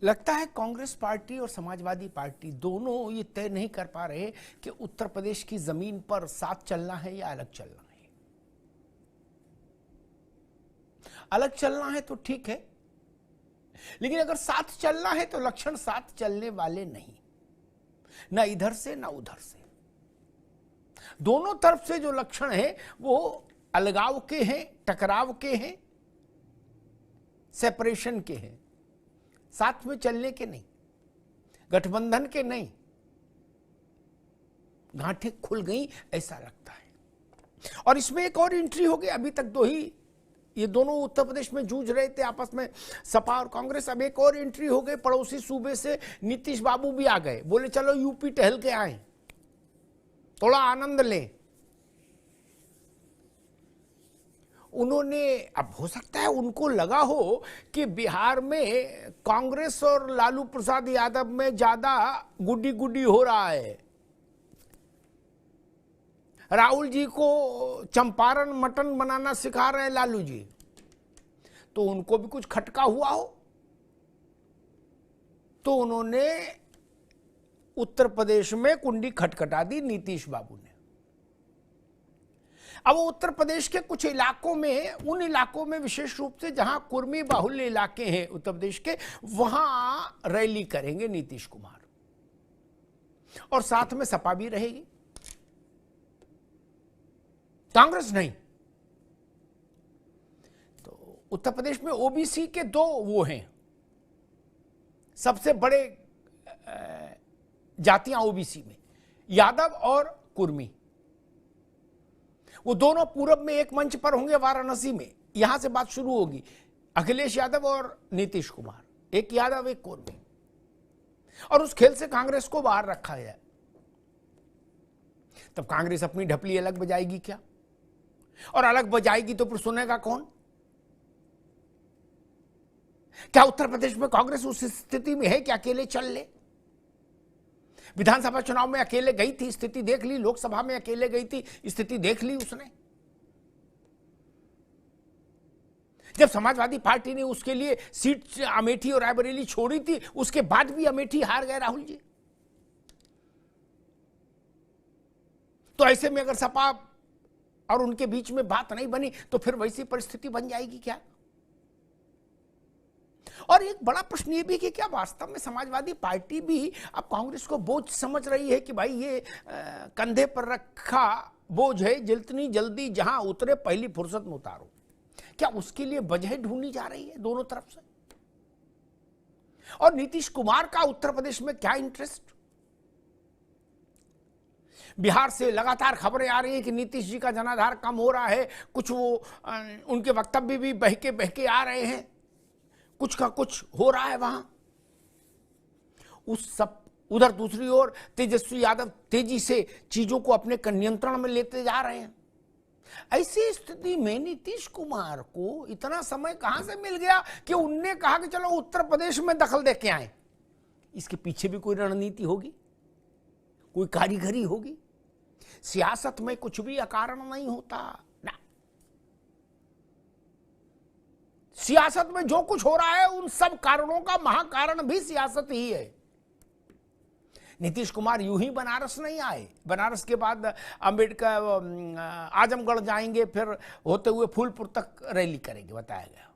लगता है कांग्रेस पार्टी और समाजवादी पार्टी दोनों ये तय नहीं कर पा रहे कि उत्तर प्रदेश की जमीन पर साथ चलना है या अलग चलना है। अलग चलना है तो ठीक है, लेकिन अगर साथ चलना है तो लक्षण साथ चलने वाले नहीं, ना इधर से ना उधर से। दोनों तरफ से जो लक्षण है वो अलगाव के हैं, टकराव के हैं, सेपरेशन के हैं, साथ में चलने के नहीं, गठबंधन के नहीं। गांठें खुल गई ऐसा लगता है। और इसमें एक और एंट्री हो गई। अभी तक दो ही ये दोनों उत्तर प्रदेश में जूझ रहे थे आपस में, सपा और कांग्रेस। अब एक और एंट्री हो गई, पड़ोसी सूबे से नीतीश बाबू भी आ गए, बोले चलो यूपी टहल के आए, थोड़ा आनंद लें। उन्होंने, अब हो सकता है उनको लगा हो कि बिहार में कांग्रेस और लालू प्रसाद यादव में ज्यादा गुड्डी गुड्डी हो रहा है, राहुल जी को चंपारण मटन बनाना सिखा रहे हैं लालू जी, तो उनको भी कुछ खटका हुआ हो, तो उन्होंने उत्तर प्रदेश में कुंडी खटखटा दी नीतीश बाबू ने। अब उत्तर प्रदेश के कुछ इलाकों में, उन इलाकों में विशेष रूप से जहां कुर्मी बाहुल्य इलाके हैं उत्तर प्रदेश के, वहां रैली करेंगे नीतीश कुमार, और साथ में सपा भी रहेगी, कांग्रेस नहीं। तो उत्तर प्रदेश में ओबीसी के दो वो हैं, सबसे बड़े जातियां ओबीसी में, यादव और कुर्मी। वो दोनों पूरब में एक मंच पर होंगे वाराणसी में। यहां से बात शुरू होगी, अखिलेश यादव और नीतीश कुमार, एक यादव एक कुर्मी। और उस खेल से कांग्रेस को बाहर रखा है। तब कांग्रेस अपनी ढपली अलग बजाएगी क्या? और अलग बजाएगी तो फिर सुनेगा कौन? क्या उत्तर प्रदेश में कांग्रेस उस स्थिति में है कि अकेले चल ले? विधानसभा चुनाव में अकेले गई थी, स्थिति देख ली। लोकसभा में अकेले गई थी, स्थिति देख ली उसने। जब समाजवादी पार्टी ने उसके लिए सीट अमेठी और रायबरेली छोड़ी थी, उसके बाद भी अमेठी हार गए राहुल जी। तो ऐसे में अगर सपा और उनके बीच में बात नहीं बनी तो फिर वैसी परिस्थिति बन जाएगी क्या? और एक बड़ा प्रश्न ये भी कि क्या वास्तव में समाजवादी पार्टी भी अब कांग्रेस को बोझ समझ रही है कि भाई ये कंधे पर रखा बोझ है, जितनी जल्दी जहां उतरे पहली फुर्सत में उतारो? क्या उसके लिए वजह ढूंढी जा रही है दोनों तरफ से? और नीतीश कुमार का उत्तर प्रदेश में क्या इंटरेस्ट? बिहार से लगातार खबरें आ रही हैं कि नीतीश जी का जनाधार कम हो रहा है। कुछ वो उनके वक्तव्य भी बहके आ रहे हैं, कुछ का कुछ हो रहा है वहां। उस सब उधर दूसरी ओर तेजस्वी यादव तेजी से चीजों को अपने नियंत्रण में लेते जा रहे हैं। ऐसी स्थिति में नीतीश कुमार को इतना समय कहां से मिल गया कि उनने कहा कि चलो उत्तर प्रदेश में दखल दे के आए? इसके पीछे भी कोई रणनीति होगी, कोई कारीगरी होगी। सियासत में कुछ भी अकारण नहीं होता ना। सियासत में जो कुछ हो रहा है उन सब कारणों का महाकारण भी सियासत ही है। नीतीश कुमार यूं ही बनारस नहीं आए। बनारस के बाद अंबेडकर आजमगढ़ जाएंगे, फिर होते हुए फूलपुर तक रैली करेंगे, बताया गया।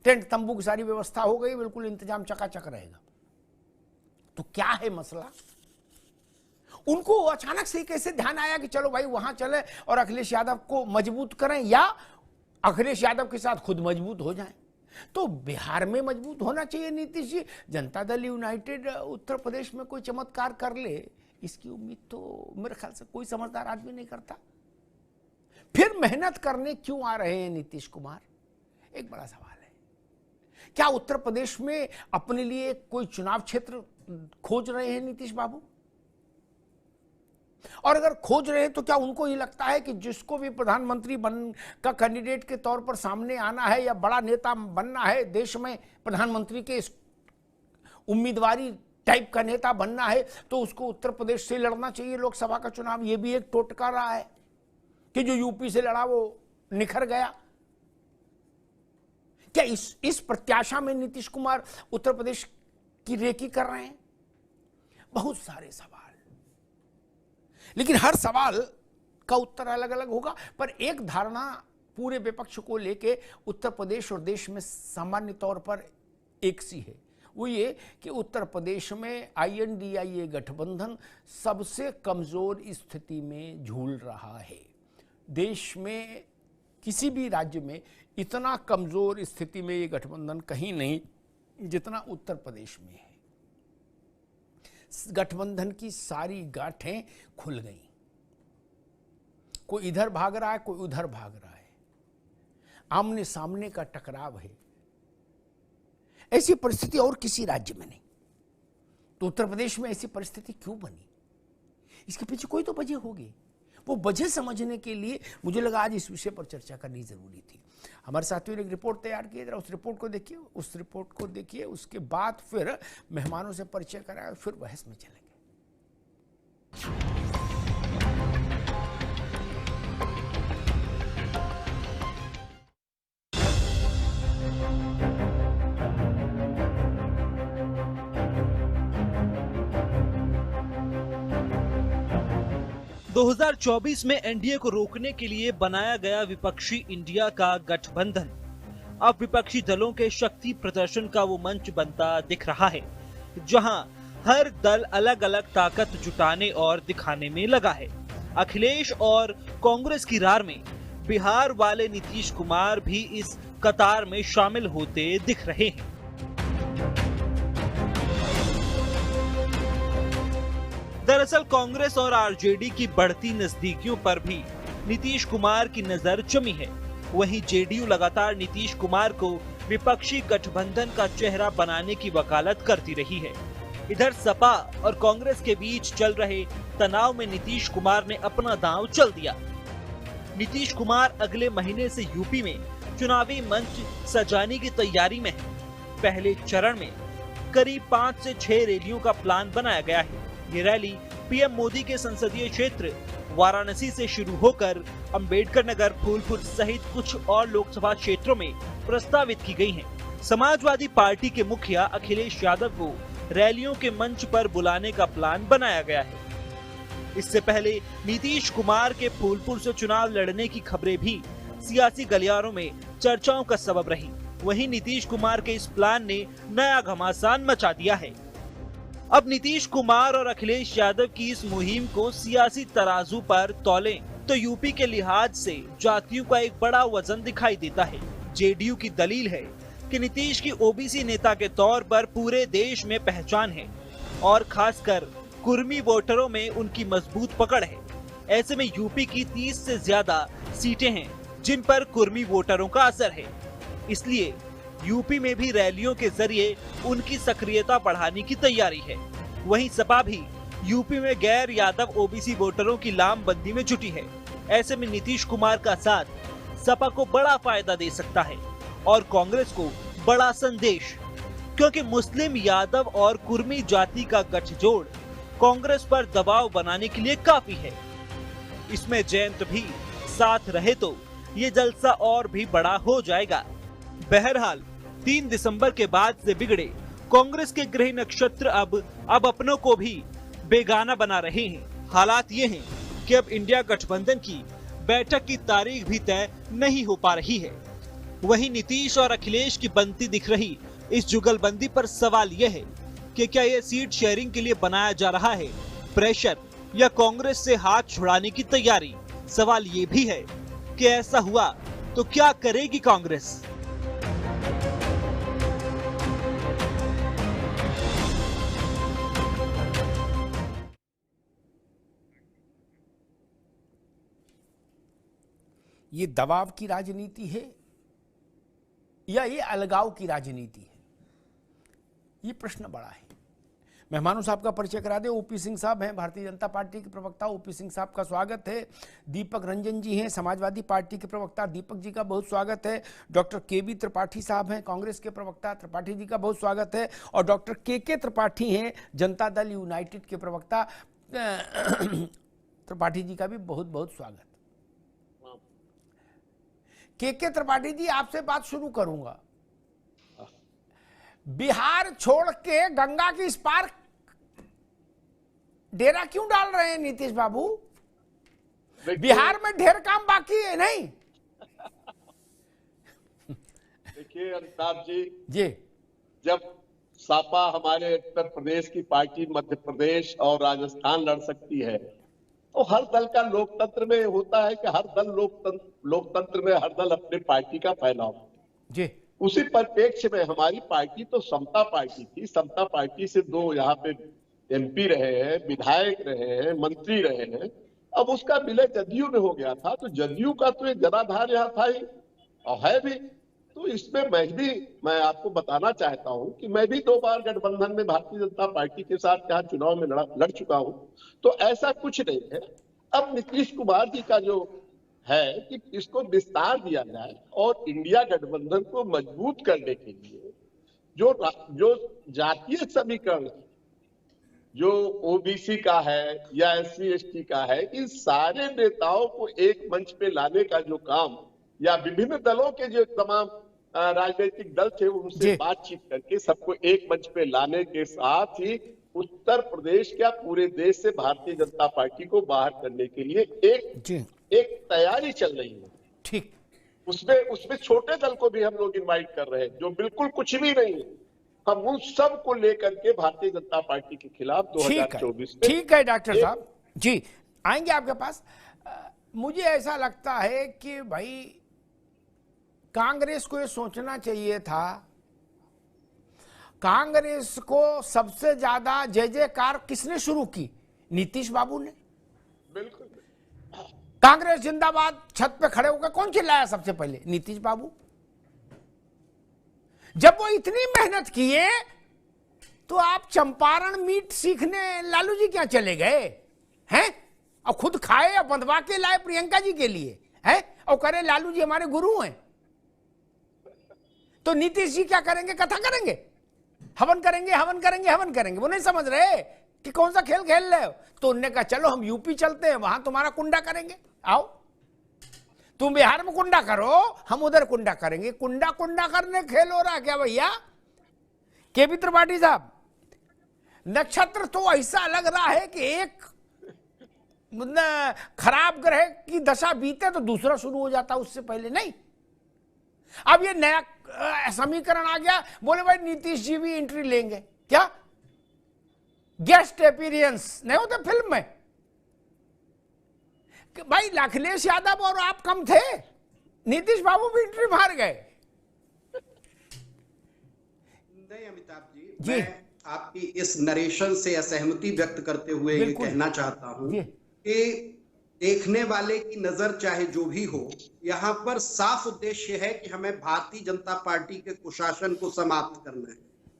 टेंट तंबू की सारी व्यवस्था हो गई, बिल्कुल इंतजाम चकाचक रहेगा। तो क्या है मसला? उनको अचानक से कैसे ध्यान आया कि चलो भाई वहां चले और अखिलेश यादव को मजबूत करें, या अखिलेश यादव के साथ खुद मजबूत हो जाएं? तो बिहार में मजबूत होना चाहिए नीतीश जी। जनता दल यूनाइटेड उत्तर प्रदेश में कोई चमत्कार कर ले, इसकी उम्मीद तो मेरे ख्याल से कोई समझदार आदमी नहीं करता। फिर मेहनत करने क्यों आ रहे हैं नीतीश कुमार? एक बड़ा सवाल है। क्या उत्तर प्रदेश में अपने लिए कोई चुनाव क्षेत्र खोज रहे हैं नीतीश बाबू? और अगर खोज रहे हैं तो क्या उनको ये लगता है कि जिसको भी प्रधानमंत्री बन का कैंडिडेट के तौर पर सामने आना है या बड़ा नेता बनना है, देश में प्रधानमंत्री के उम्मीदवारी टाइप का नेता बनना है, तो उसको उत्तर प्रदेश से लड़ना चाहिए लोकसभा का चुनाव? ये भी एक टोटका रहा है कि जो यूपी से लड़ा वो निखर गया। क्या इस प्रत्याशा में नीतीश कुमार उत्तर प्रदेश की रेकी कर रहे हैं? बहुत सारे सवाल, लेकिन हर सवाल का उत्तर अलग अलग होगा। पर एक धारणा पूरे विपक्ष को लेके उत्तर प्रदेश और देश में सामान्य तौर पर एक सी है, वो ये कि उत्तर प्रदेश में INDIA गठबंधन सबसे कमजोर स्थिति में झूल रहा है। देश में किसी भी राज्य में इतना कमजोर स्थिति में ये गठबंधन कहीं नहीं जितना उत्तर प्रदेश में है। गठबंधन की सारी गांठें खुल गई, कोई इधर भाग रहा है, कोई उधर भाग रहा है, आमने सामने का टकराव है। ऐसी परिस्थिति और किसी राज्य में नहीं, तो उत्तर प्रदेश में ऐसी परिस्थिति क्यों बनी? इसके पीछे कोई तो वजह होगी। वो वजह समझने के लिए मुझे लगा आज इस विषय पर चर्चा करनी जरूरी थी। हमारे साथियों ने एक रिपोर्ट तैयार की, जरा उस रिपोर्ट को देखिए, उसके बाद फिर मेहमानों से परिचय कराया, फिर बहस में चलेंगे। 2024 में एनडीए को रोकने के लिए बनाया गया विपक्षी इंडिया का गठबंधन अब विपक्षी दलों के शक्ति प्रदर्शन का वो मंच बनता दिख रहा है, जहां हर दल अलग अलग ताकत जुटाने और दिखाने में लगा है। अखिलेश और कांग्रेस की रार में बिहार वाले नीतीश कुमार भी इस कतार में शामिल होते दिख रहे हैं। दरअसल कांग्रेस और आरजेडी की बढ़ती नजदीकियों पर भी नीतीश कुमार की नजर जमी है। वहीं जेडीयू लगातार नीतीश कुमार को विपक्षी गठबंधन का चेहरा बनाने की वकालत करती रही है। इधर सपा और कांग्रेस के बीच चल रहे तनाव में नीतीश कुमार ने अपना दांव चल दिया। नीतीश कुमार अगले महीने से यूपी में चुनावी मंच सजाने की तैयारी में है। पहले चरण में करीब 5 से 6 रैलियों का प्लान बनाया गया है। ये रैली पीएम मोदी के संसदीय क्षेत्र वाराणसी से शुरू होकर अंबेडकर नगर, फूलपुर सहित कुछ और लोकसभा क्षेत्रों में प्रस्तावित की गई हैं। समाजवादी पार्टी के मुखिया अखिलेश यादव को रैलियों के मंच पर बुलाने का प्लान बनाया गया है। इससे पहले नीतीश कुमार के फूलपुर से चुनाव लड़ने की खबरें भी सियासी गलियारों में चर्चाओं का सबब रही। वहीं नीतीश कुमार के इस प्लान ने नया घमासान मचा दिया है। अब नीतीश कुमार और अखिलेश यादव की इस मुहिम को सियासी तराजू पर तौलें तो यूपी के लिहाज से जातियों का एक बड़ा वजन दिखाई देता है। जेडीयू की दलील है कि नीतीश की ओबीसी नेता के तौर पर पूरे देश में पहचान है और खासकर कुर्मी वोटरों में उनकी मजबूत पकड़ है। ऐसे में यूपी की 30 से ज्यादा सीटें हैं जिन पर कुर्मी वोटरों का असर है। इसलिए यूपी में भी रैलियों के जरिए उनकी सक्रियता बढ़ाने की तैयारी है। वहीं सपा भी यूपी में गैर यादव ओबीसी वोटरों की लामबंदी में जुटी है। ऐसे में नीतीश कुमार का साथ सपा को बड़ा फायदा दे सकता है और कांग्रेस को बड़ा संदेश, क्योंकि मुस्लिम, यादव और कुर्मी जाति का गठजोड़ कांग्रेस पर दबाव बनाने के लिए काफी है। इसमें जयंत भी साथ रहे तो ये जलसा और भी बड़ा हो जाएगा। बहरहाल 3 दिसंबर के बाद से बिगड़े कांग्रेस के ग्रह नक्षत्र अब अपनों को भी बेगाना बना रहे हैं। हालात ये हैं कि अब इंडिया गठबंधन की बैठक की तारीख भी तय नहीं हो पा रही है। वहीं नीतीश और अखिलेश की बनती दिख रही इस जुगलबंदी पर सवाल यह है कि क्या यह सीट शेयरिंग के लिए बनाया जा रहा है प्रेशर, या कांग्रेस से हाथ छुड़ाने की तैयारी। सवाल ये भी है कि ऐसा हुआ तो क्या करेगी कांग्रेस। ये दबाव की राजनीति है या ये अलगाव की राजनीति है, ये प्रश्न बड़ा है। मेहमानों साहब का परिचय करा दे। ओपी सिंह साहब हैं, भारतीय जनता पार्टी के प्रवक्ता। ओपी सिंह साहब का स्वागत है। दीपक रंजन जी हैं, समाजवादी पार्टी के प्रवक्ता। दीपक जी का बहुत स्वागत है। डॉक्टर केबी त्रिपाठी साहब हैं, कांग्रेस के प्रवक्ता। त्रिपाठी जी का बहुत स्वागत है। और डॉक्टर के त्रिपाठी हैं, जनता दल यूनाइटेड के प्रवक्ता। त्रिपाठी जी का भी बहुत बहुत स्वागत। के त्रिपाठी जी, आपसे बात शुरू करूंगा। बिहार छोड़ के गंगा के इस पार डेरा क्यों डाल रहे हैं नीतीश बाबू? बिहार में ढेर काम बाकी है नहीं? देखिए अमिताभ जी, जब सपा हमारे उत्तर प्रदेश की पार्टी मध्य प्रदेश और राजस्थान लड़ सकती है, तो हर दल का लोकतंत्र में होता है कि हर दल लोकतंत्र में हर दल अपने पार्टी का फैलाव। जी, उसी परिप्रेक्ष्य में हमारी पार्टी तो समता पार्टी थी। समता पार्टी से 2 यहाँ पे MP रहे हैं, विधायक रहे हैं, मंत्री रहे हैं। अब उसका विलय जदयू में हो गया था, तो जदयू का तो एक जनाधार यहाँ था ही और है भी। तो इसमें मैं आपको बताना चाहता हूं कि मैं भी 2 बार गठबंधन में भारतीय जनता पार्टी के साथ यहाँ चुनाव में लड़ चुका हूं, तो ऐसा कुछ नहीं है। अब नीतीश कुमार जी का जो है कि इसको विस्तार दिया जाए और इंडिया गठबंधन को मजबूत करने के लिए जो जातीय समीकरण जो OBC का है या SC ST का है, इन सारे नेताओं को एक मंच पे लाने का जो काम, या विभिन्न दलों के जो तमाम राजनीतिक दल थे उनसे बातचीत करके सबको एक मंच पे लाने के साथ ही उत्तर प्रदेश क्या पूरे देश से भारतीय जनता पार्टी को बाहर करने के लिए एक तैयारी चल रही है। ठीक, उसमें छोटे दल को भी हम लोग इनवाइट कर रहे हैं जो बिल्कुल कुछ भी नहीं है। हम उन सब को लेकर के भारतीय जनता पार्टी के खिलाफ 2024 में। ठीक है डॉक्टर साहब जी, आएंगे आपके पास। मुझे ऐसा लगता है कि भाई कांग्रेस को ये सोचना चाहिए था, कांग्रेस को सबसे ज्यादा जय जयकार किसने शुरू की? नीतीश बाबू ने। बिल्कुल, कांग्रेस जिंदाबाद छत पे खड़े होकर कौन चिल्लाया सबसे पहले? नीतीश बाबू। जब वो इतनी मेहनत किए तो आप चंपारण मीट सीखने लालू जी क्या चले गए हैं? और खुद खाए और बंधवा के लाए प्रियंका जी के लिए हैं, और करे लालू जी हमारे गुरु हैं। तो नीतीश जी क्या करेंगे? कथा करेंगे, हवन करेंगे, हवन करेंगे, हवन करेंगे। वो नहीं समझ रहे कि कौन सा खेल खेल रहे हो। तो उनने कहा चलो हम यूपी चलते हैं, वहां तुम्हारा कुंडा करेंगे, आओ तुम बिहार में कुंडा करो, हम उधर कुंडा करेंगे। कुंडा कुंडा करने खेल हो रहा क्या भैया? केपी त्रिपाठी साहब, नक्षत्र तो ऐसा लग रहा है कि एक खराब ग्रह की दशा बीते तो दूसरा शुरू हो जाता, उससे पहले नहीं। अब ये नया समीकरण आ गया, बोले भाई नीतीश जी भी एंट्री लेंगे। क्या गेस्ट अपीयरेंस नहीं होते फिल्म में? भाई अखिलेश यादव और आप कम थे, नीतीश बाबू भी एंट्री मार गए। नहीं अमिताभ जी, मैं आपकी इस नरेशन से असहमति व्यक्त करते हुए ये कहना चाहता हूं कि देखने वाले की नजर चाहे जो भी हो, यहाँ पर साफ उद्देश्य है कि हमें भारतीय जनता पार्टी के कुशासन को समाप्त करना है।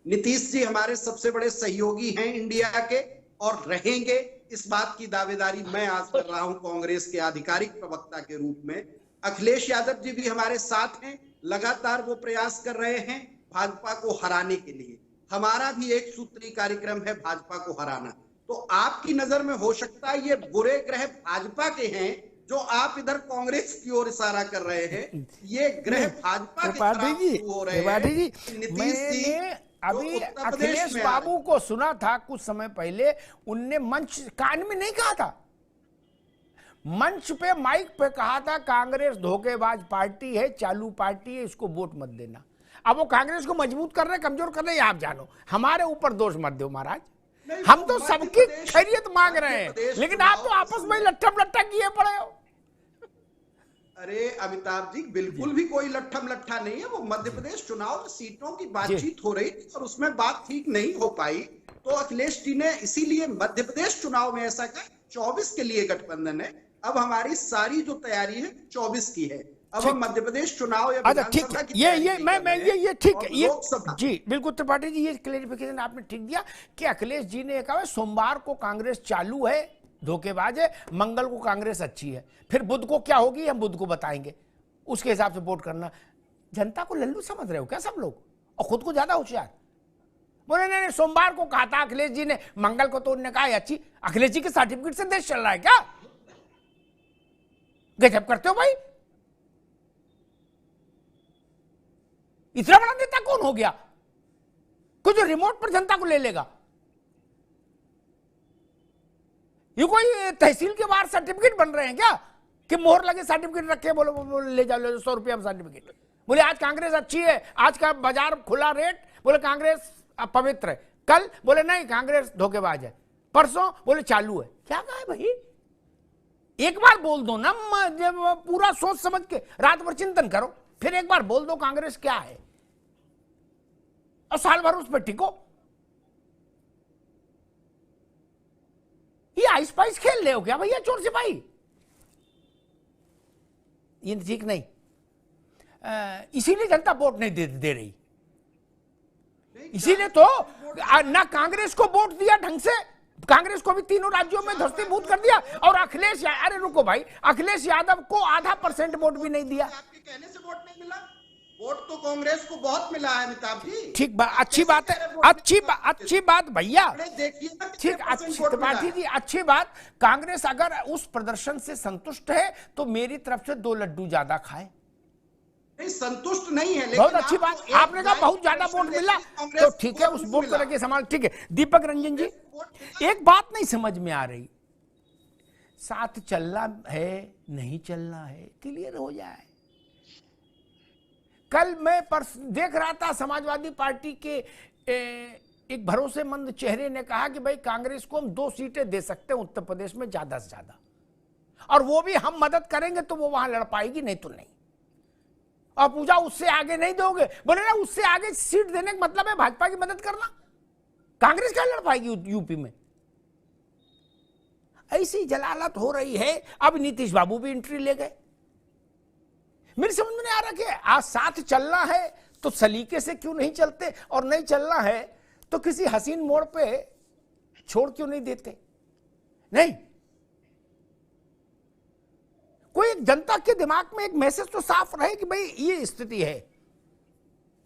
नीतीश जी हमारे सबसे बड़े सहयोगी हैं इंडिया के और रहेंगे, इस बात की दावेदारी मैं आज कर रहा हूं कांग्रेस के आधिकारिक प्रवक्ता के रूप में। अखिलेश यादव जी भी हमारे साथ हैं, लगातार वो प्रयास कर रहे हैं भाजपा को हराने के लिए। हमारा भी एक सूत्री कार्यक्रम है भाजपा को हराना। तो आपकी नजर में हो सकता है ये बुरे ग्रह भाजपा के हैं जो आप इधर कांग्रेस की ओर इसारा कर रहे हैं। ये ग्रह भाजपा के खिलाफ शुरू हो रहे हैं। नीतीश जी अभी अखिलेश बाबू को सुना था कुछ समय पहले, उनने मंच कान में नहीं कहा था, मंच पे माइक पे कहा था कांग्रेस धोखेबाज पार्टी है, चालू पार्टी है, इसको वोट मत देना। अब वो कांग्रेस को मजबूत कर रहे, कमजोर कर रहे, आप जानो, हमारे ऊपर दोष मत दो महाराज। हम तो सबकी खैरियत मांग रहे हैं, लेकिन आप तो आपस में लट्ठम लट्ठा किए पड़े हो। अरे अमिताभ जी, बिल्कुल भी कोई लट्ठम लट्ठा नहीं है। वो मध्य प्रदेश चुनाव में सीटों की बातचीत हो रही थी और उसमें बात ठीक नहीं हो पाई, तो अखिलेश जी ने इसीलिए मध्य प्रदेश चुनाव में ऐसा कहा। 24 के लिए गठबंधन है, अब हमारी सारी जो तैयारी है 24 की है। अब हम मध्य प्रदेश चुनाव या विधानसभा की ये ठीक है, ये जी बिल्कुल त्रिपाठी जी, ये क्लेरिफिकेशन आपने ठीक दिया कि अखिलेश जी ने कहा सोमवार को कांग्रेस चालू है, धोखेबाज है, मंगल को कांग्रेस अच्छी है, फिर बुध को क्या होगी हम बुध को बताएंगे, उसके हिसाब से वोट करना। जनता को लल्लू समझ रहे हो क्या सब लोग, और खुद को ज्यादा होशियार? बोले नहीं, सोमवार को कहा था अखिलेश जी ने, मंगल को तो उन्होंने कहा अच्छी। अखिलेश जी के सर्टिफिकेट से देश चल रहा है क्या? गजब करते हो भाई, इतना बड़ा नेता कौन हो गया? तो जो रिमोट पर जनता को ले लेगा, ये कोई तहसील के बाहर सर्टिफिकेट बन रहे हैं क्या कि मोहर लगे सर्टिफिकेट रखे, बोलो ले जाओ 100 रुपया में सर्टिफिकेट, बोले आज कांग्रेस अच्छी है, आज का बाजार खुला रेट, बोले कांग्रेस पवित्र है, कल बोले नहीं कांग्रेस धोखेबाज है, परसों बोले चालू है। क्या कहा है भाई, एक बार बोल दो ना, जब पूरा सोच समझ के रात भर चिंतन करो, फिर एक बार बोल दो कांग्रेस क्या है और साल भर उस पर टिको। ये आइस पाइस खेल रहे हो क्या भैया चोर सिपाही, ये ठीक नहीं। इसीलिए जनता वोट नहीं दे रही, इसीलिए तो ना कांग्रेस को वोट दिया ढंग से, कांग्रेस को भी तीनों राज्यों में ध्वस्तीभूत कर दिया, और अखिलेश, अरे रुको भाई, अखिलेश यादव को 0.5% वोट भी नहीं दिया। आपके कहने से वोट नहीं मिला, वोट तो कांग्रेस को बहुत मिला है अमिताभ जी। ठीक बात, अच्छी बात है, अच्छी बात भैया, देखिए ठीक, अच्छी बात जी, अच्छी बात। कांग्रेस अगर उस प्रदर्शन से संतुष्ट है तो मेरी तरफ से 2 लड्डू ज्यादा खाए। नहीं, संतुष्ट नहीं है, बहुत अच्छी बात, आपने कहा बहुत ज्यादा वोट मिला तो ठीक है, उस वोट को रखे संभाल, ठीक है। दीपक रंजन जी, एक बात नहीं समझ में आ रही, साथ चलना है नहीं चलना है, क्लियर हो जाए। कल मैं देख रहा था, समाजवादी पार्टी के एक भरोसेमंद चेहरे ने कहा कि भाई कांग्रेस को हम 2 सीटें दे सकते हैं उत्तर प्रदेश में ज्यादा से ज्यादा, और वो भी हम मदद करेंगे तो वो वहां लड़ पाएगी, नहीं तो नहीं। और पूजा उससे आगे नहीं दोगे, बोले ना उससे आगे सीट देने का मतलब है भाजपा की मदद करना, कांग्रेस क्या लड़ पाएगी यूपी में। ऐसी जलालत हो रही है। अब नीतीश बाबू भी एंट्री ले गए। मेरी समझ में नहीं आ रहा कि आज साथ चलना है तो सलीके से क्यों नहीं चलते, और नहीं चलना है तो किसी हसीन मोड़ पे छोड़ क्यों नहीं देते। नहीं, कोई एक जनता के दिमाग में एक मैसेज तो साफ रहे कि भाई ये स्थिति है।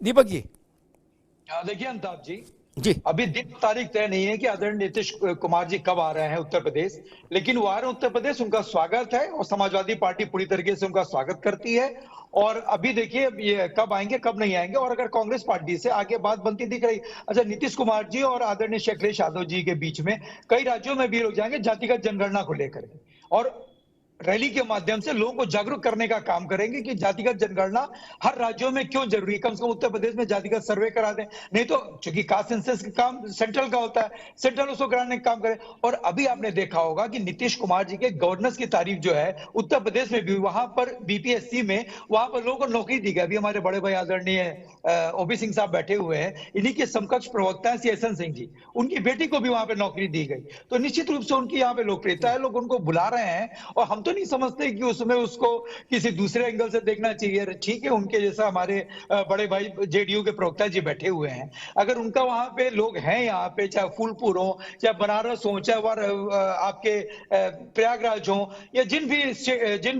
दीपक जी, देखिए अमिताभ जी, अभी दिन तारीख तय नहीं है कि आदरणीय नीतीश कुमार जी कब आ रहे हैं उत्तर प्रदेश, लेकिन वो आ रहे हैं उत्तर प्रदेश, उनका स्वागत है और समाजवादी पार्टी पूरी तरीके से उनका स्वागत करती है। और अभी देखिए ये कब आएंगे कब नहीं आएंगे, और अगर कांग्रेस पार्टी से आगे बात बनती दिख रही। अच्छा, नीतीश कुमार जी और आदरणीय अखिलेश यादव जी के बीच में कई राज्यों में भी लोग जाएंगे जातिगत जनगणना को लेकर, और रैली के माध्यम से लोगों को जागरूक करने का काम करेंगे कि जातिगत जनगणना हर राज्यों में क्यों जरूरी है, कम से कम उत्तर प्रदेश में जातिगत सर्वे करा दें। नहीं तो चूंकि कास्ट सेंसस का काम सेंट्रल का होता है, सेंट्रल उसको कराने का काम करे। और अभी आपने देखा होगा कि नीतीश कुमार जी के गवर्नेंस की तारीफ जो है उत्तर प्रदेश में भी, वहां पर बीपीएससी में वहां पर लोगों को नौकरी दी गई। अभी हमारे बड़े भाई आदरणीय ओबी सिंह साहब बैठे हुए हैं, इन्हीं के समकक्ष प्रवक्ता है सीएसएन सिंह जी, उनकी बेटी को भी वहां पर नौकरी दी गई। तो निश्चित रूप से उनकी यहाँ पे लोकप्रियता है, लोग उनको बुला रहे हैं। और हम तो नहीं समझते कि उसमें उसको किसी दूसरे एंगल से देखना चाहिए। ठीक है, उनके जैसा हमारे बड़े भाई जेडीयू के प्रवक्ता जी बैठे हुए हैं, अगर उनका वहां पे लोग हैं, यहाँ पे चाहे फूलपुर हो, चाहे बनारस हो, चाहे आपके प्रयागराज हो, या जिन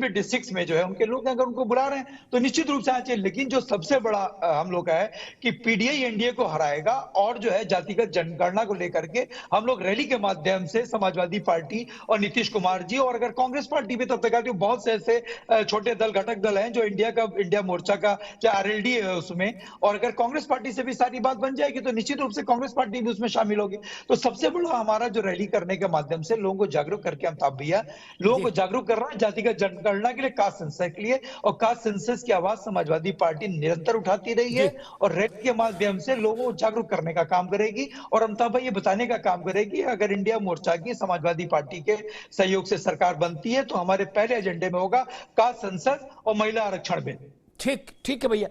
भी डिस्ट्रिक्ट्स में जो है उनके लोग अगर उनको बुला रहे हैं तो निश्चित रूप से आना चाहिए। लेकिन जो सबसे बड़ा हम लोग का है कि पीडीआई एनडीए को हराएगा, और जो है जातिगत जनगणना को लेकर के हम लोग रैली के माध्यम से समाजवादी पार्टी और नीतीश कुमार जी, और अगर कांग्रेस पार्टी भी, तब तक आती बहुत से ऐसे छोटे दल, घटक दल हैं जो इंडिया मोर्चा का चाहे आरएलडी है उसमें, और अगर कांग्रेस पार्टी से भी सारी बात बन जाएगी तो निश्चित रूप से कांग्रेस पार्टी भी उसमें शामिल होगी। तो सबसे बड़ा हमारा जो रैली करने के माध्यम से लोगों को जागरूक करके, अमिताभ भैया, लोगों को जागरूक कर रहा है जातिगत जनगणना के लिए, कास्ट सेंसस के लिए। और कास्ट सेंसस की आवाज समाजवादी पार्टी निरंतर उठाती रही है, और रैली के माध्यम से लोगों को जागरूक करने का काम करेगी। और अमिताभ भाई ये बताने का काम करेगी, अगर इंडिया मोर्चा की समाजवादी पार्टी के सहयोग से सरकार बनती है तो हमारे पहले एजेंडे में होगा कास्ट सेंसस और महिला आरक्षण बिल। ठीक है भैया।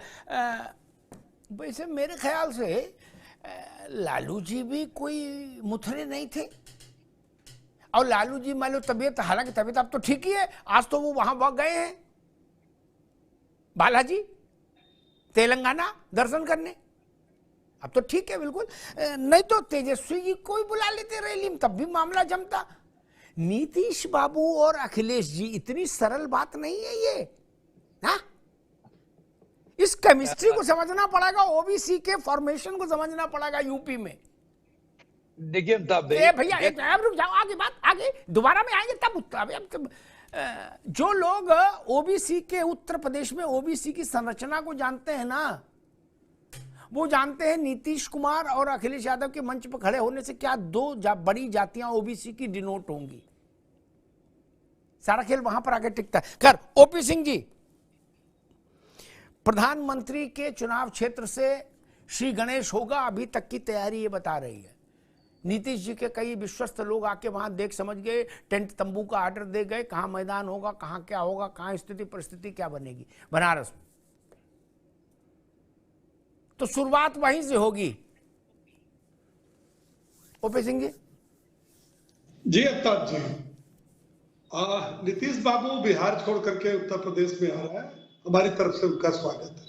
वैसे मेरे ख्याल से लालू जी भी कोई मुथरे नहीं थे, और लालू जी मान लो तबीयत, हालांकि तबीयत अब तो ठीक ही है, आज तो वो वहां गए हैं बालाजी तेलंगाना दर्शन करने, अब तो ठीक है बिल्कुल। नहीं तो तेजस्वी जी कोई बुला लेते रैली में, तब भी मामला जमता। नीतीश बाबू और अखिलेश जी, इतनी सरल बात नहीं है ये। हा? इस केमिस्ट्री को समझना पड़ेगा, ओबीसी के फॉर्मेशन को समझना पड़ेगा यूपी में। देखिए भैया रुक जाओ, आगे बात आगे दोबारा में आएंगे तब। जो लोग ओबीसी के उत्तर प्रदेश में ओबीसी की संरचना को जानते हैं ना, वो जानते हैं नीतीश कुमार और अखिलेश यादव के मंच पर खड़े होने से क्या दो बड़ी जातियां ओबीसी की डिनोट होंगी। सारा खेल वहां पर आके टिकता है। खैर, ओपी सिंह जी, प्रधानमंत्री के चुनाव क्षेत्र से श्री गणेश होगा, अभी तक की तैयारी ये बता रही है। नीतीश जी के कई विश्वस्त लोग आके वहां देख समझ गए, टेंट तंबू का ऑर्डर दे गए, कहां मैदान होगा, कहां क्या होगा, कहां स्थिति परिस्थिति क्या बनेगी बनारस में। तो शुरुआत वहीं से होगी। ओपी सिंह जी। जी अफ्ताब जी, नीतीश बाबू बिहार छोड़ करके उत्तर प्रदेश में आ रहा है, हमारी तरफ से उनका स्वागत है,